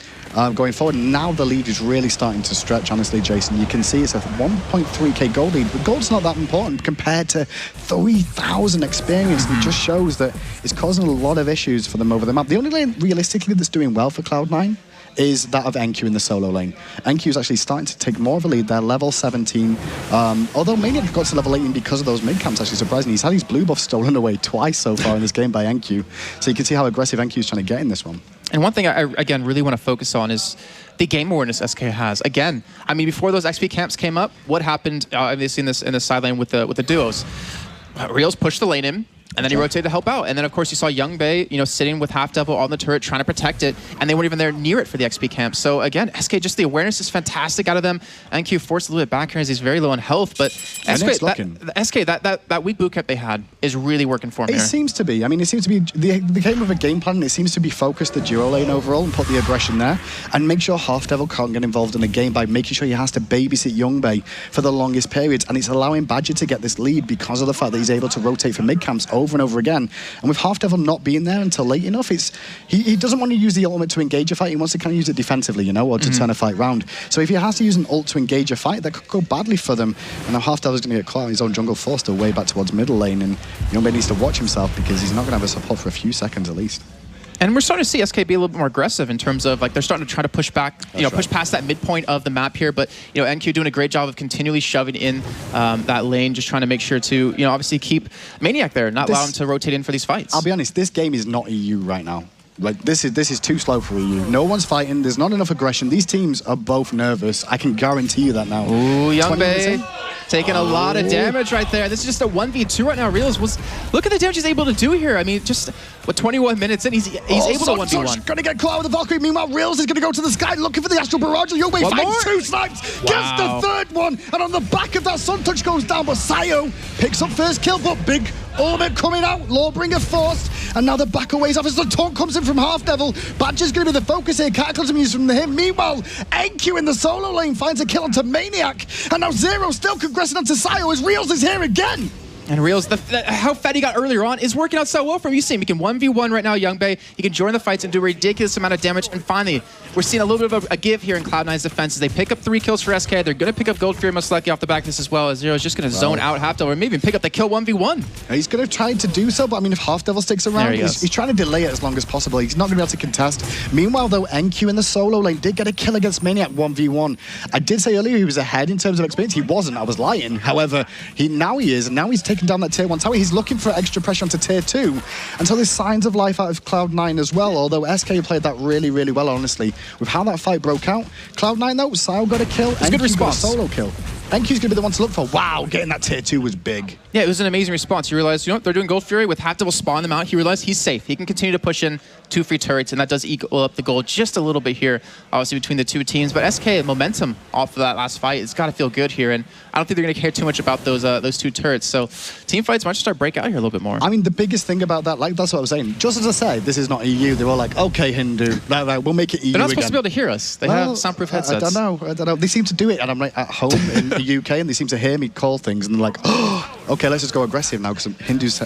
going forward. Now the lead is really starting to stretch, honestly, Jason. You can see it's a 1.3k gold lead, but gold's not that important compared to 3,000 experience. It just shows that it's causing a lot of issues for them over the map. The only lane, realistically, that's doing well for Cloud9 is that of NQ in the solo lane. NQ is actually starting to take more of a lead there, level 17. Although Maniac got to level 18 because of those mid camps, actually surprising. He's had his blue buff stolen away twice so far in this game by NQ. So you can see how aggressive NQ is trying to get in this one. And one thing I again, really want to focus on is the game awareness SK has. Again, I mean, before those XP camps came up, what happened, obviously, in the side lane with the duos? Reels pushed the lane in, and then he rotated to help out. And then, of course, you saw Youngbei, you know, sitting with Half Devil on the turret, trying to protect it, and they weren't even there near it for the XP camp. So, again, SK, just the awareness is fantastic out of them. NQ forced a little bit back here as he's very low on health, but SK, that weak boot camp they had is really working for him here. It seems to be. I mean, it seems to be, they came with a game plan, and it seems to be focused the duo lane overall and put the aggression there, and make sure Half Devil can't get involved in the game by making sure he has to babysit Youngbei for the longest periods, and it's allowing Badger to get this lead because of the fact that he's able to rotate from mid camps over and over again. And with Half Devil not being there until late enough, he doesn't want to use the ultimate to engage a fight. He wants to kind of use it defensively, you know, or to turn a fight round. So if he has to use an ult to engage a fight, that could go badly for them. And now Half Devil's going to get caught in his own jungle, forced away back towards middle lane. And Youngbae needs to watch himself because he's not going to have a support for a few seconds at least. And we're starting to see SK be a little bit more aggressive in terms of, like, they're starting to try to push back, push past that midpoint of the map here. But, NQ doing a great job of continually shoving in that lane, just trying to make sure to, obviously keep Maniac there, not allow him to rotate in for these fights. I'll be honest, this game is not EU right now. Like, this is too slow for EU. No one's fighting. There's not enough aggression. These teams are both nervous. I can guarantee you that now. Ooh, Youngbae taking a lot of damage right there. This is just a 1v2 right now. Reels look at the damage he's able to do here. I mean, just with 21 minutes in, he's able to 1v1. Gonna get caught with the Valkyrie. Meanwhile, Reels is gonna go to the sky looking for the Astral Barrage. Youngbae finds 2 snipes, gets the third one, and on the back of that, Sun Touch goes down, but Sayo picks up first kill, but big ultimate coming out, Lawbringer forced, and now the back aways off as the taunt comes in from Half Devil. Badger's going to be the focus here, Cataclysm used from him. Meanwhile, NQ in the solo lane finds a kill onto Maniac, and now Zero still progressing onto Sayo as Reels is here again. And Reels, how fed he got earlier on is working out so well for him. You see him, he can 1v1 right now, Youngbae. He can join the fights and do a ridiculous amount of damage. And finally, we're seeing a little bit of a give here in Cloud9's defense as they pick up 3 kills for SK. They're going to pick up Gold Fury most likely off the back of this as well, as Zero's just going to zone out Half Devil, or maybe even pick up the kill 1v1. He's going to try to do so, but I mean, if Half Devil sticks around, he's trying to delay it as long as possible. He's not going to be able to contest. Meanwhile, though, NQ in the solo lane did get a kill against Maniac 1v1. I did say earlier he was ahead in terms of experience. He wasn't. I was lying. However, now he is, and now he's taking down that tier 1 tower. He's looking for extra pressure onto tier 2. And so there's signs of life out of Cloud9 as well, although SK played that really, really well, honestly. With how that fight broke out, Cloud9, though, Sao got a kill, and good response. Got a solo kill. NQ's going to be the one to look for. Wow, getting that tier 2 was big. Yeah, it was an amazing response. He realized, they're doing Gold Fury with Half Devil spawn them out. He realized he's safe. He can continue to push in 2 free turrets, and that does equal up the goal just a little bit here, obviously, between the 2 teams. But SK, momentum off of that last fight, it's got to feel good here, and I don't think they're going to care too much about those 2 turrets. So team fights might start break out here a little bit more. I mean, the biggest thing about that, like, that's what I was saying. Just as I said, this is not EU. They were like, okay, Hindu, we'll make it EU. They're not supposed again. to be able to hear us. They have soundproof headsets. I don't know. They seem to do it, and I'm like at home in the UK, and they seem to hear me call things, and they're like, oh, okay, let's just go aggressive now because Hindu's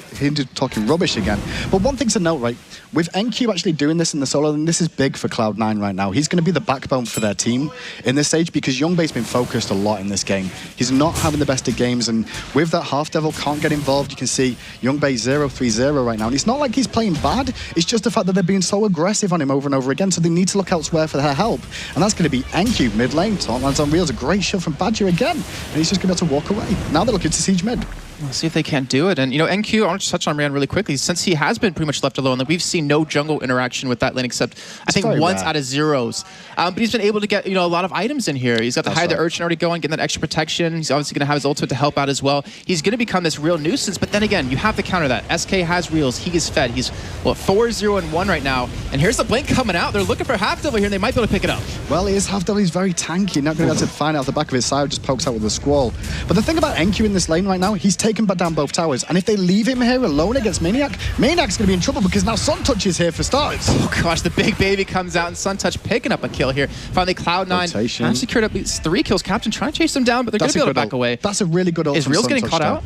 talking rubbish again. But one thing to note, right, with NQ actually doing this in the solo, then this is big for Cloud9 right now. He's going to be the backbone for their team in this stage because Youngbae's been focused a lot in this game. He's not having the best of games, and with that Half Devil can't get involved. You can see Youngbae 0-3-0 right now, and it's not like he's playing bad. It's just the fact that they're being so aggressive on him over and over again, so they need to look elsewhere for their help. And that's going to be NQ mid lane. Taunt lands on Reels, a great shot from Badger again, and he's just going to be able to walk away. Now they're looking to siege mid. We'll see if they can't do it. And, NQ, I want to touch on Rand really quickly. Since he has been pretty much left alone, we've seen no jungle interaction with that lane except, I think, once out of Zeros. But he's been able to get, a lot of items in here. He's got the Hide the Urchin already going, getting that extra protection. He's obviously going to have his ultimate to help out as well. He's going to become this real nuisance. But then again, you have to counter that. SK has Reels. He is fed. He's, 4-0-1 right now. And here's the blink coming out. They're looking for Half Devil here, and they might be able to pick it up. Well, he is Half Devil. He's very tanky. Not going to be able to find out the back of his side. Just pokes out with a squall. But the thing about NQ in this lane right now, he's taken down both towers. And if they leave him here alone against Maniac, Maniac's going to be in trouble because now Sun Touch is here for starters. Oh gosh, the big baby comes out and Sun Touch picking up a kill here. Finally, Cloud9 has secured at least 3 kills. Captain trying to chase them down, but they're going to be able to back away. That's a really good ult. Is Reels getting caught out?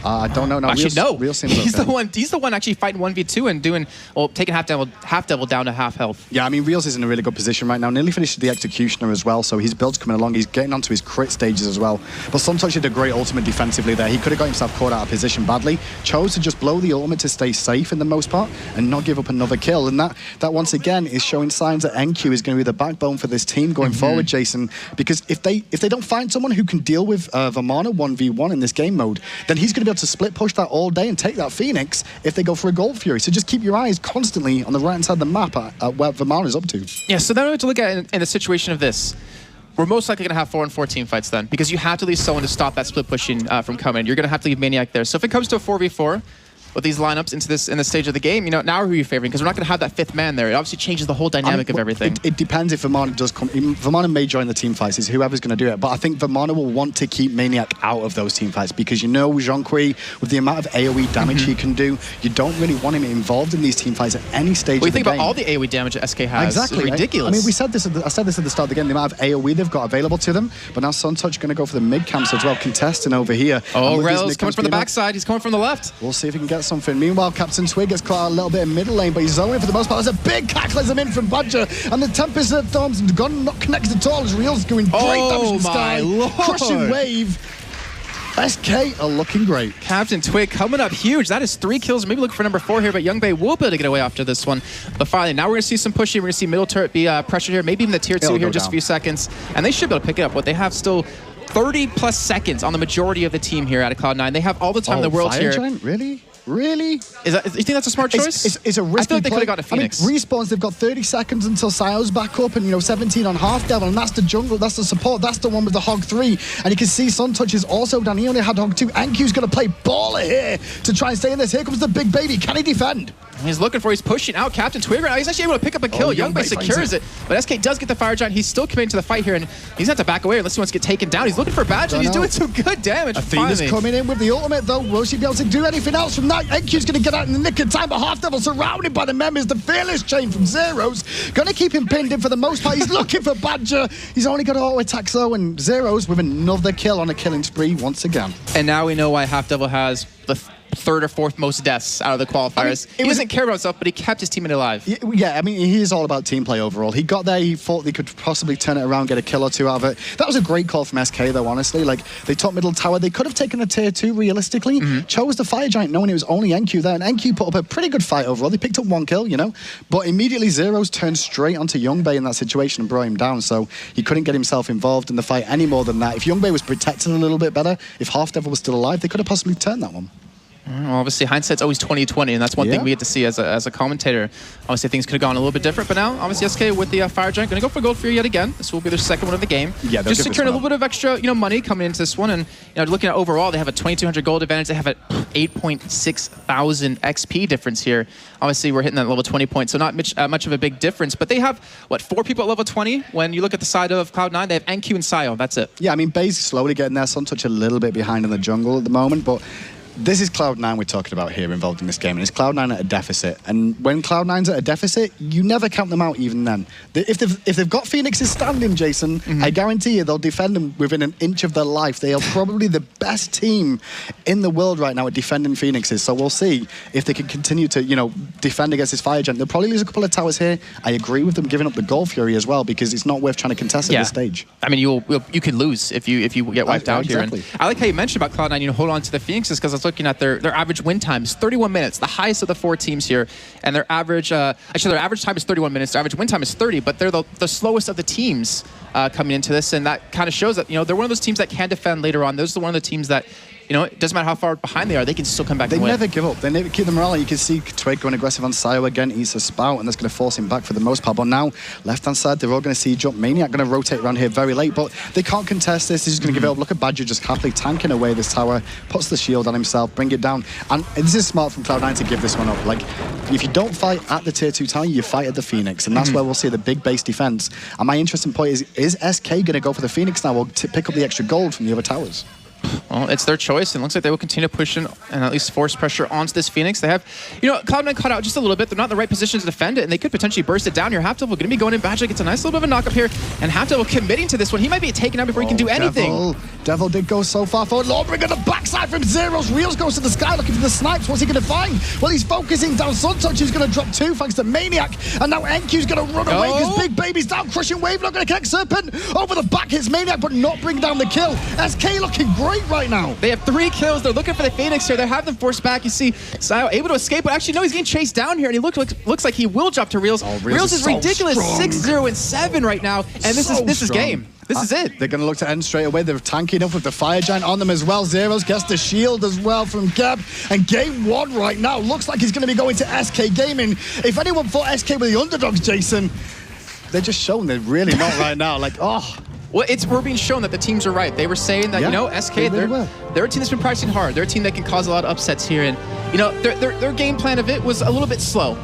I don't know. No, actually, no. Reels He's the one actually fighting 1v2 and doing, taking Half Devil down to half health. Yeah, I mean, Reels is in a really good position right now. Nearly finished the Executioner as well, so his build's coming along. He's getting onto his crit stages as well. But Sun Touch did a great ultimate defensively there. He could have got himself caught out of position badly. Chose to just blow the ultimate to stay safe in the most part and not give up another kill. And that once again is showing signs that NQ is going to be the backbone for this team going forward, Jason. Because if they don't find someone who can deal with Vamana 1v1 in this game mode, then he's going to be able to split push that all day and take that Phoenix if they go for a Gold Fury. So just keep your eyes constantly on the right-hand side of the map at where Vamana is up to. Yeah, so then we have to look at in the situation of this. We're most likely going to have 4 and 4 team fights then, because you have to leave someone to stop that split pushing from coming. You're going to have to leave Maniac there. So if it comes to a 4v4, with these lineups in this stage of the game, now who are you favoring? Because we're not going to have that 5th man there. It obviously changes the whole dynamic of everything. It depends if Vamana does come. Vamana may join the team fights. It's whoever's going to do it. But I think Vamana will want to keep Maniac out of those team fights because Jean-Kui, with the amount of AoE damage he can do, you don't really want him involved in these team fights at any stage of the game. Well, you think about all the AoE damage that SK has. Exactly. It's ridiculous. I mean, I said this at the start of the game, the amount of AoE they've got available to them. But now Sun Touch going to go for the mid camps as well, contesting over here. Oh, Rel's coming from the backside. He's coming from the left. We'll see if he can get something. Meanwhile, Captain Twig gets caught out a little bit in middle lane, but he's zoning for the most part. There's a big cataclysm in from Badger, and the Tempest Storm's gone not connected at all as Real's doing great damage in the sky. Lord. Crushing wave. SK are looking great. Captain Twig coming up huge. That is 3 kills. Maybe looking for number 4 here, but Young Bae will be able to get away after this one. But finally, now we're going to see some pushing. We're going to see middle turret be pressured here, maybe even the tier 2 here in just a few seconds. And they should be able to pick it up. But they have still 30+ seconds on the majority of the team here out of Cloud9. They have all the time in the world Fire here. Giant? Really? Really? You think that's a smart choice? It's a risky I feel like they could have got a Phoenix. I mean, respawns, they've got 30 seconds until Sio's back up, and 17 on Half Devil, and that's the jungle, that's the support, that's the one with the Hog 3. And you can see Sun Touch is also down. He only had Hog 2. NQ's going to play baller here to try and stay in this. Here comes the big baby. Can he defend? He's looking for, he's pushing out Captain Twig right now. He's actually able to pick up a kill. Young Bae secures it, but SK does get the Fire Giant. He's still committing to the fight here, and he's got to back away unless he wants to get taken down. He's looking for Badger, and he's doing some good damage. Athena's coming in with the ultimate, though. Will she be able to do anything else from that? NQ's going to get out in the nick of time, but Half Devil surrounded by the members. The Fearless Chain from Zeros. Going to keep him pinned in for the most part. He's looking for Badger. He's only got auto attacks, though, and Zeros with another kill on a killing spree once again. And now we know why Half Devil has the 3rd or 4th most deaths out of the qualifiers. He doesn't care about himself, but he kept his teammate alive. Yeah, I mean, he is all about team play overall. He got there, he thought they could possibly turn it around, get a kill or 2 out of it. That was a great call from SK, though, honestly. Like, they took middle tower. They could have taken a tier 2, realistically. Chose the Fire Giant, knowing it was only NQ there, and NQ put up a pretty good fight overall. They picked up 1 kill, but immediately Zeros turned straight onto Young Bae in that situation and brought him down, so he couldn't get himself involved in the fight any more than that. If Young Bae was protected a little bit better, if Half Devil was still alive, they could have possibly turned that one. Well, obviously, hindsight's always 20/20, and that's one thing we get to see as a commentator. Obviously, things could have gone a little bit different, but now, obviously, SK with the Fire Giant going to go for Gold Fury yet again. This will be their 2nd one of the game. Yeah, just securing a little bit of extra, money coming into this one, and looking at overall, they have a 2,200 gold advantage. They have a 8.6 thousand XP difference here. Obviously, we're hitting that level 20 point, so not much of a big difference. But they have 4 people at level 20. When you look at the side of Cloud9, they have NQ and Sio. That's it. Yeah, I mean, Bae's slowly getting there. Sun Touch a little bit behind in the jungle at the moment, but this is Cloud9 we're talking about here involved in this game, and it's Cloud9 at a deficit. And when Cloud9's at a deficit, you never count them out even then. If they've got Phoenixes standing, Jason, I guarantee you they'll defend them within an inch of their life. They are probably the best team in the world right now at defending Phoenixes. So we'll see if they can continue to, defend against this Fire Giant. They'll probably lose a couple of towers here. I agree with them giving up the Gold Fury as well, because it's not worth trying to contest at this stage. I mean, you could lose if you get wiped out here. And I like how you mentioned about Cloud9, hold on to the Phoenixes, because I was looking at their average win time is 31 minutes, the highest of the 4 teams here, and their average their average time is 31 minutes, their average win time is 30, but they're the slowest of the teams coming into this, and that kind of shows that they're one of those teams that can defend later on. Those are one of the teams that it doesn't matter how far behind they are, they can still come back and win. They never give up. They never keep the morale. You can see Twig going aggressive on Sio again. He's a spout, and that's going to force him back for the most part. But now, left-hand side, they're all going to see jump. Maniac going to rotate around here very late, but they can't contest this. He's just going to give it up. Look at Badger just happily tanking away this tower, puts the shield on himself, bring it down. And this is smart from Cloud9 to give this one up. Like, if you don't fight at the tier 2 tower, you fight at the Phoenix, and that's where we'll see the big base defense. And my interesting point is SK going to go for the Phoenix now or to pick up the extra gold from the other towers? Well, it's their choice, and it looks like they will continue pushing and at least force pressure onto this Phoenix. They have, Cloud9 cut out just a little bit. They're not in the right position to defend it, and they could potentially burst it down here. Half Devil going to be going in. Badger gets a nice little bit of a knock up here, and Half Devil committing to this one. He might be taken out before he can do anything. Devil did go so far forward. Lawbringer on the backside from Zeros. Reels goes to the sky looking for the snipes. What's he going to find? Well, he's focusing down. Sun Touch is going to drop 2 thanks to Maniac, and now NQ's going to run away because Big Baby's down. Crushing Wave not going to connect. Serpent over the back hits Maniac, but not bring down the kill. SK looking great right now. They have 3 kills. They're looking for the Phoenix here. They're having them forced back. You see Sio able to escape, but actually, no, he's getting chased down here, and he looks like he will drop to Reels. Reels is so ridiculous. 6-0-7 right now, and this is game. This is it. They're going to look to end straight away. They're tanking up with the Fire Giant on them as well. Zeros gets the shield as well from Geb. And game 1 right now looks like he's going to be going to SK Gaming. If anyone thought SK were the underdogs, Jason, they're just showing they're really not right now. Like, oh. Well, we're being shown that the teams are right. They were saying that, SK, they're a team that's been pricing hard. They're a team that can cause a lot of upsets here. And, their game plan of it was a little bit slow.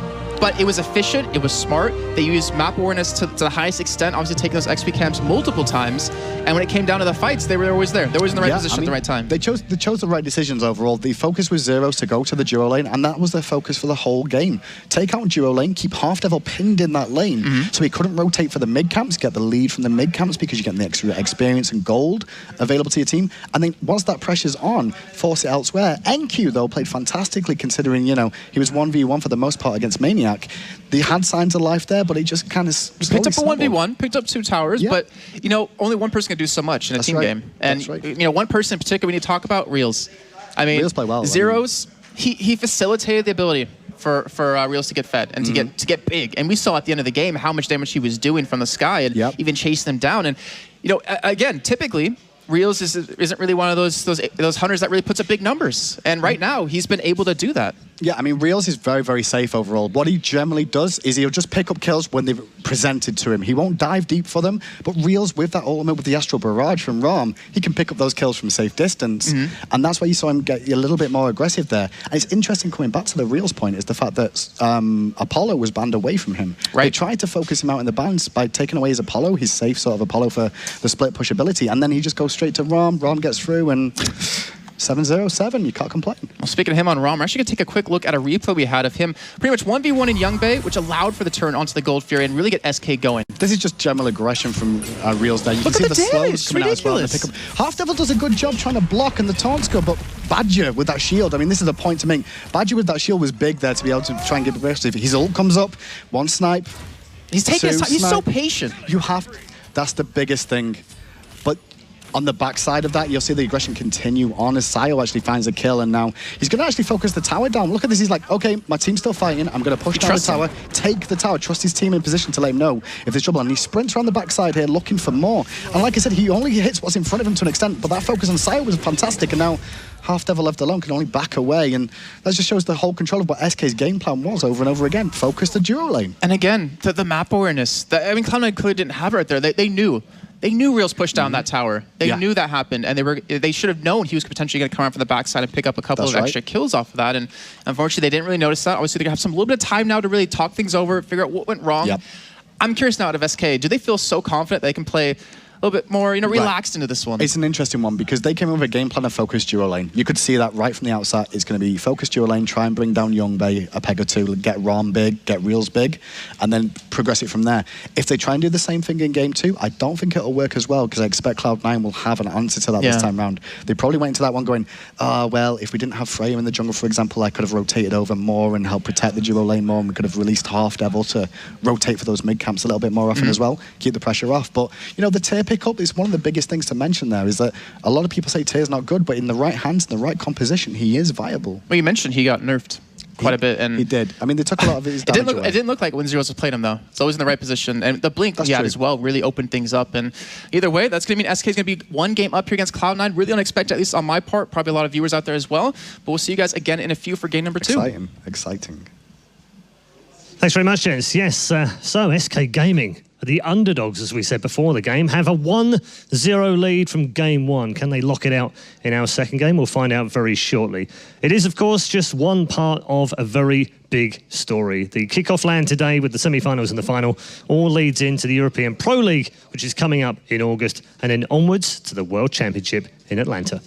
but it was efficient, it was smart. They used map awareness to the highest extent, obviously taking those XP camps multiple times, and when it came down to the fights, they were always there. They were always in the right position at the right time. They chose the right decisions overall. The focus was Zeros to go to the duo lane, and that was their focus for the whole game. Take out duo lane, keep Half Devil pinned in that lane, so he couldn't rotate for the mid camps, get the lead from the mid camps because you're getting the extra experience and gold available to your team. And then once that pressure's on, force it elsewhere. NQ, though, played fantastically considering, you know, he was 1v1 for the most part against Maniac. They had signs of life there, but he just kind of picked up a 1v1, picked up 2 towers, but, you know, only one person can do so much in a team game. And, you know, one person in particular we need to talk about, Reels. I mean, Reels play well. Zeros, he facilitated the ability for Reels to get fed and to get big. And we saw at the end of the game how much damage he was doing from the sky and even chase them down. And, you know, again, typically, Reels isn't really one of those hunters that really puts up big numbers. And right now, he's been able to do that. Yeah, I mean, Reels is very, very safe overall. What he generally does is he'll just pick up kills when they're presented to him. He won't dive deep for them, but Reels, with that ultimate, with the Astral Barrage from Rom, he can pick up those kills from safe distance. And that's why you saw him get a little bit more aggressive there. And it's interesting, coming back to the Reels point, is the fact that Apollo was banned away from him. They tried to focus him out in the bans by taking away his Apollo, his safe sort of Apollo for the split push ability, and then he just goes straight to Rom. Rom gets through, and 7-0-7, you can't complain. Well, speaking of him on Rom, we're actually going to take a quick look at a replay we had of him pretty much 1v1 in Youngbay, which allowed for the turn onto the Gold Fury and really get SK going. This is just general aggression from Reels there. You Look can at see the the damage. slows coming out as well. Pick up. Half Devil does a good job trying to block and the taunts go, but Badger with that shield, I mean, this is a point to make. Badger with that shield was big there to be able to try and get aggressive. His ult comes up, 1 snipe. He's taking his time. He's so patient. You have, that's the biggest thing. But on the backside of that, you'll see the aggression continue on as Sayo actually finds a kill, and now he's going to actually focus the tower down. Look at this, he's like, okay, my team's still fighting, I'm going to push down the tower, take the tower, trust his team in position to let him know if there's trouble, and he sprints around the backside here looking for more. And like I said, he only hits what's in front of him to an extent, but that focus on Sayo was fantastic, and now Half Devil left alone can only back away, and that just shows the whole control of what SK's game plan was over and over again. Focus the duo lane. And again, the map awareness. I mean, Cloud9 clearly didn't have it right there. They knew. They knew Reels pushed down that tower. They knew that happened, and they should have known he was potentially going to come around from the backside and pick up a couple of extra kills off of that. And unfortunately, they didn't really notice that. Obviously, they're going to have a little bit of time now to really talk things over, figure out what went wrong. I'm curious now out of SK, do they feel so confident they can play a little bit more, you know, relaxed into this one? It's an interesting one because they came in with a game plan of focus duo lane. You could see that right from the outset. It's going to be focus duo lane, try and bring down Youngbay a peg or two, get Rom big, get Reels big, and then progress it from there. If they try and do the same thing in game 2, I don't think it'll work as well because I expect Cloud9 will have an answer to that this time round. They probably went into that one going, well, if we didn't have Freya in the jungle, for example, I could have rotated over more and helped protect the duo lane more, and we could have released Half Devil to rotate for those mid camps a little bit more often as well, keep the pressure off. But, you know, the tier pickup is one of the biggest things to mention there, is that a lot of people say Tyr's not good, but in the right hands, in the right composition, he is viable. Well, you mentioned he got nerfed quite a bit, and he did. I mean, they took a lot of his damage away. It didn't look like when Zeros was playing him, though. It's always in the right position, and the blink he had as well really opened things up. And either way, that's going to mean SK is going to be 1 game up here against Cloud9. Really unexpected, at least on my part. Probably a lot of viewers out there as well. But we'll see you guys again in a few for game number 2. Exciting. Thanks very much, gents. Yes, so SK Gaming, the underdogs, as we said before the game, have a 1-0 lead from game 1. Can they lock it out in our second game? We'll find out very shortly. It is, of course, just one part of a very big story. The kickoff LAN today with the semi-finals and the final all leads into the European Pro League, which is coming up in August, and then onwards to the World Championship in Atlanta.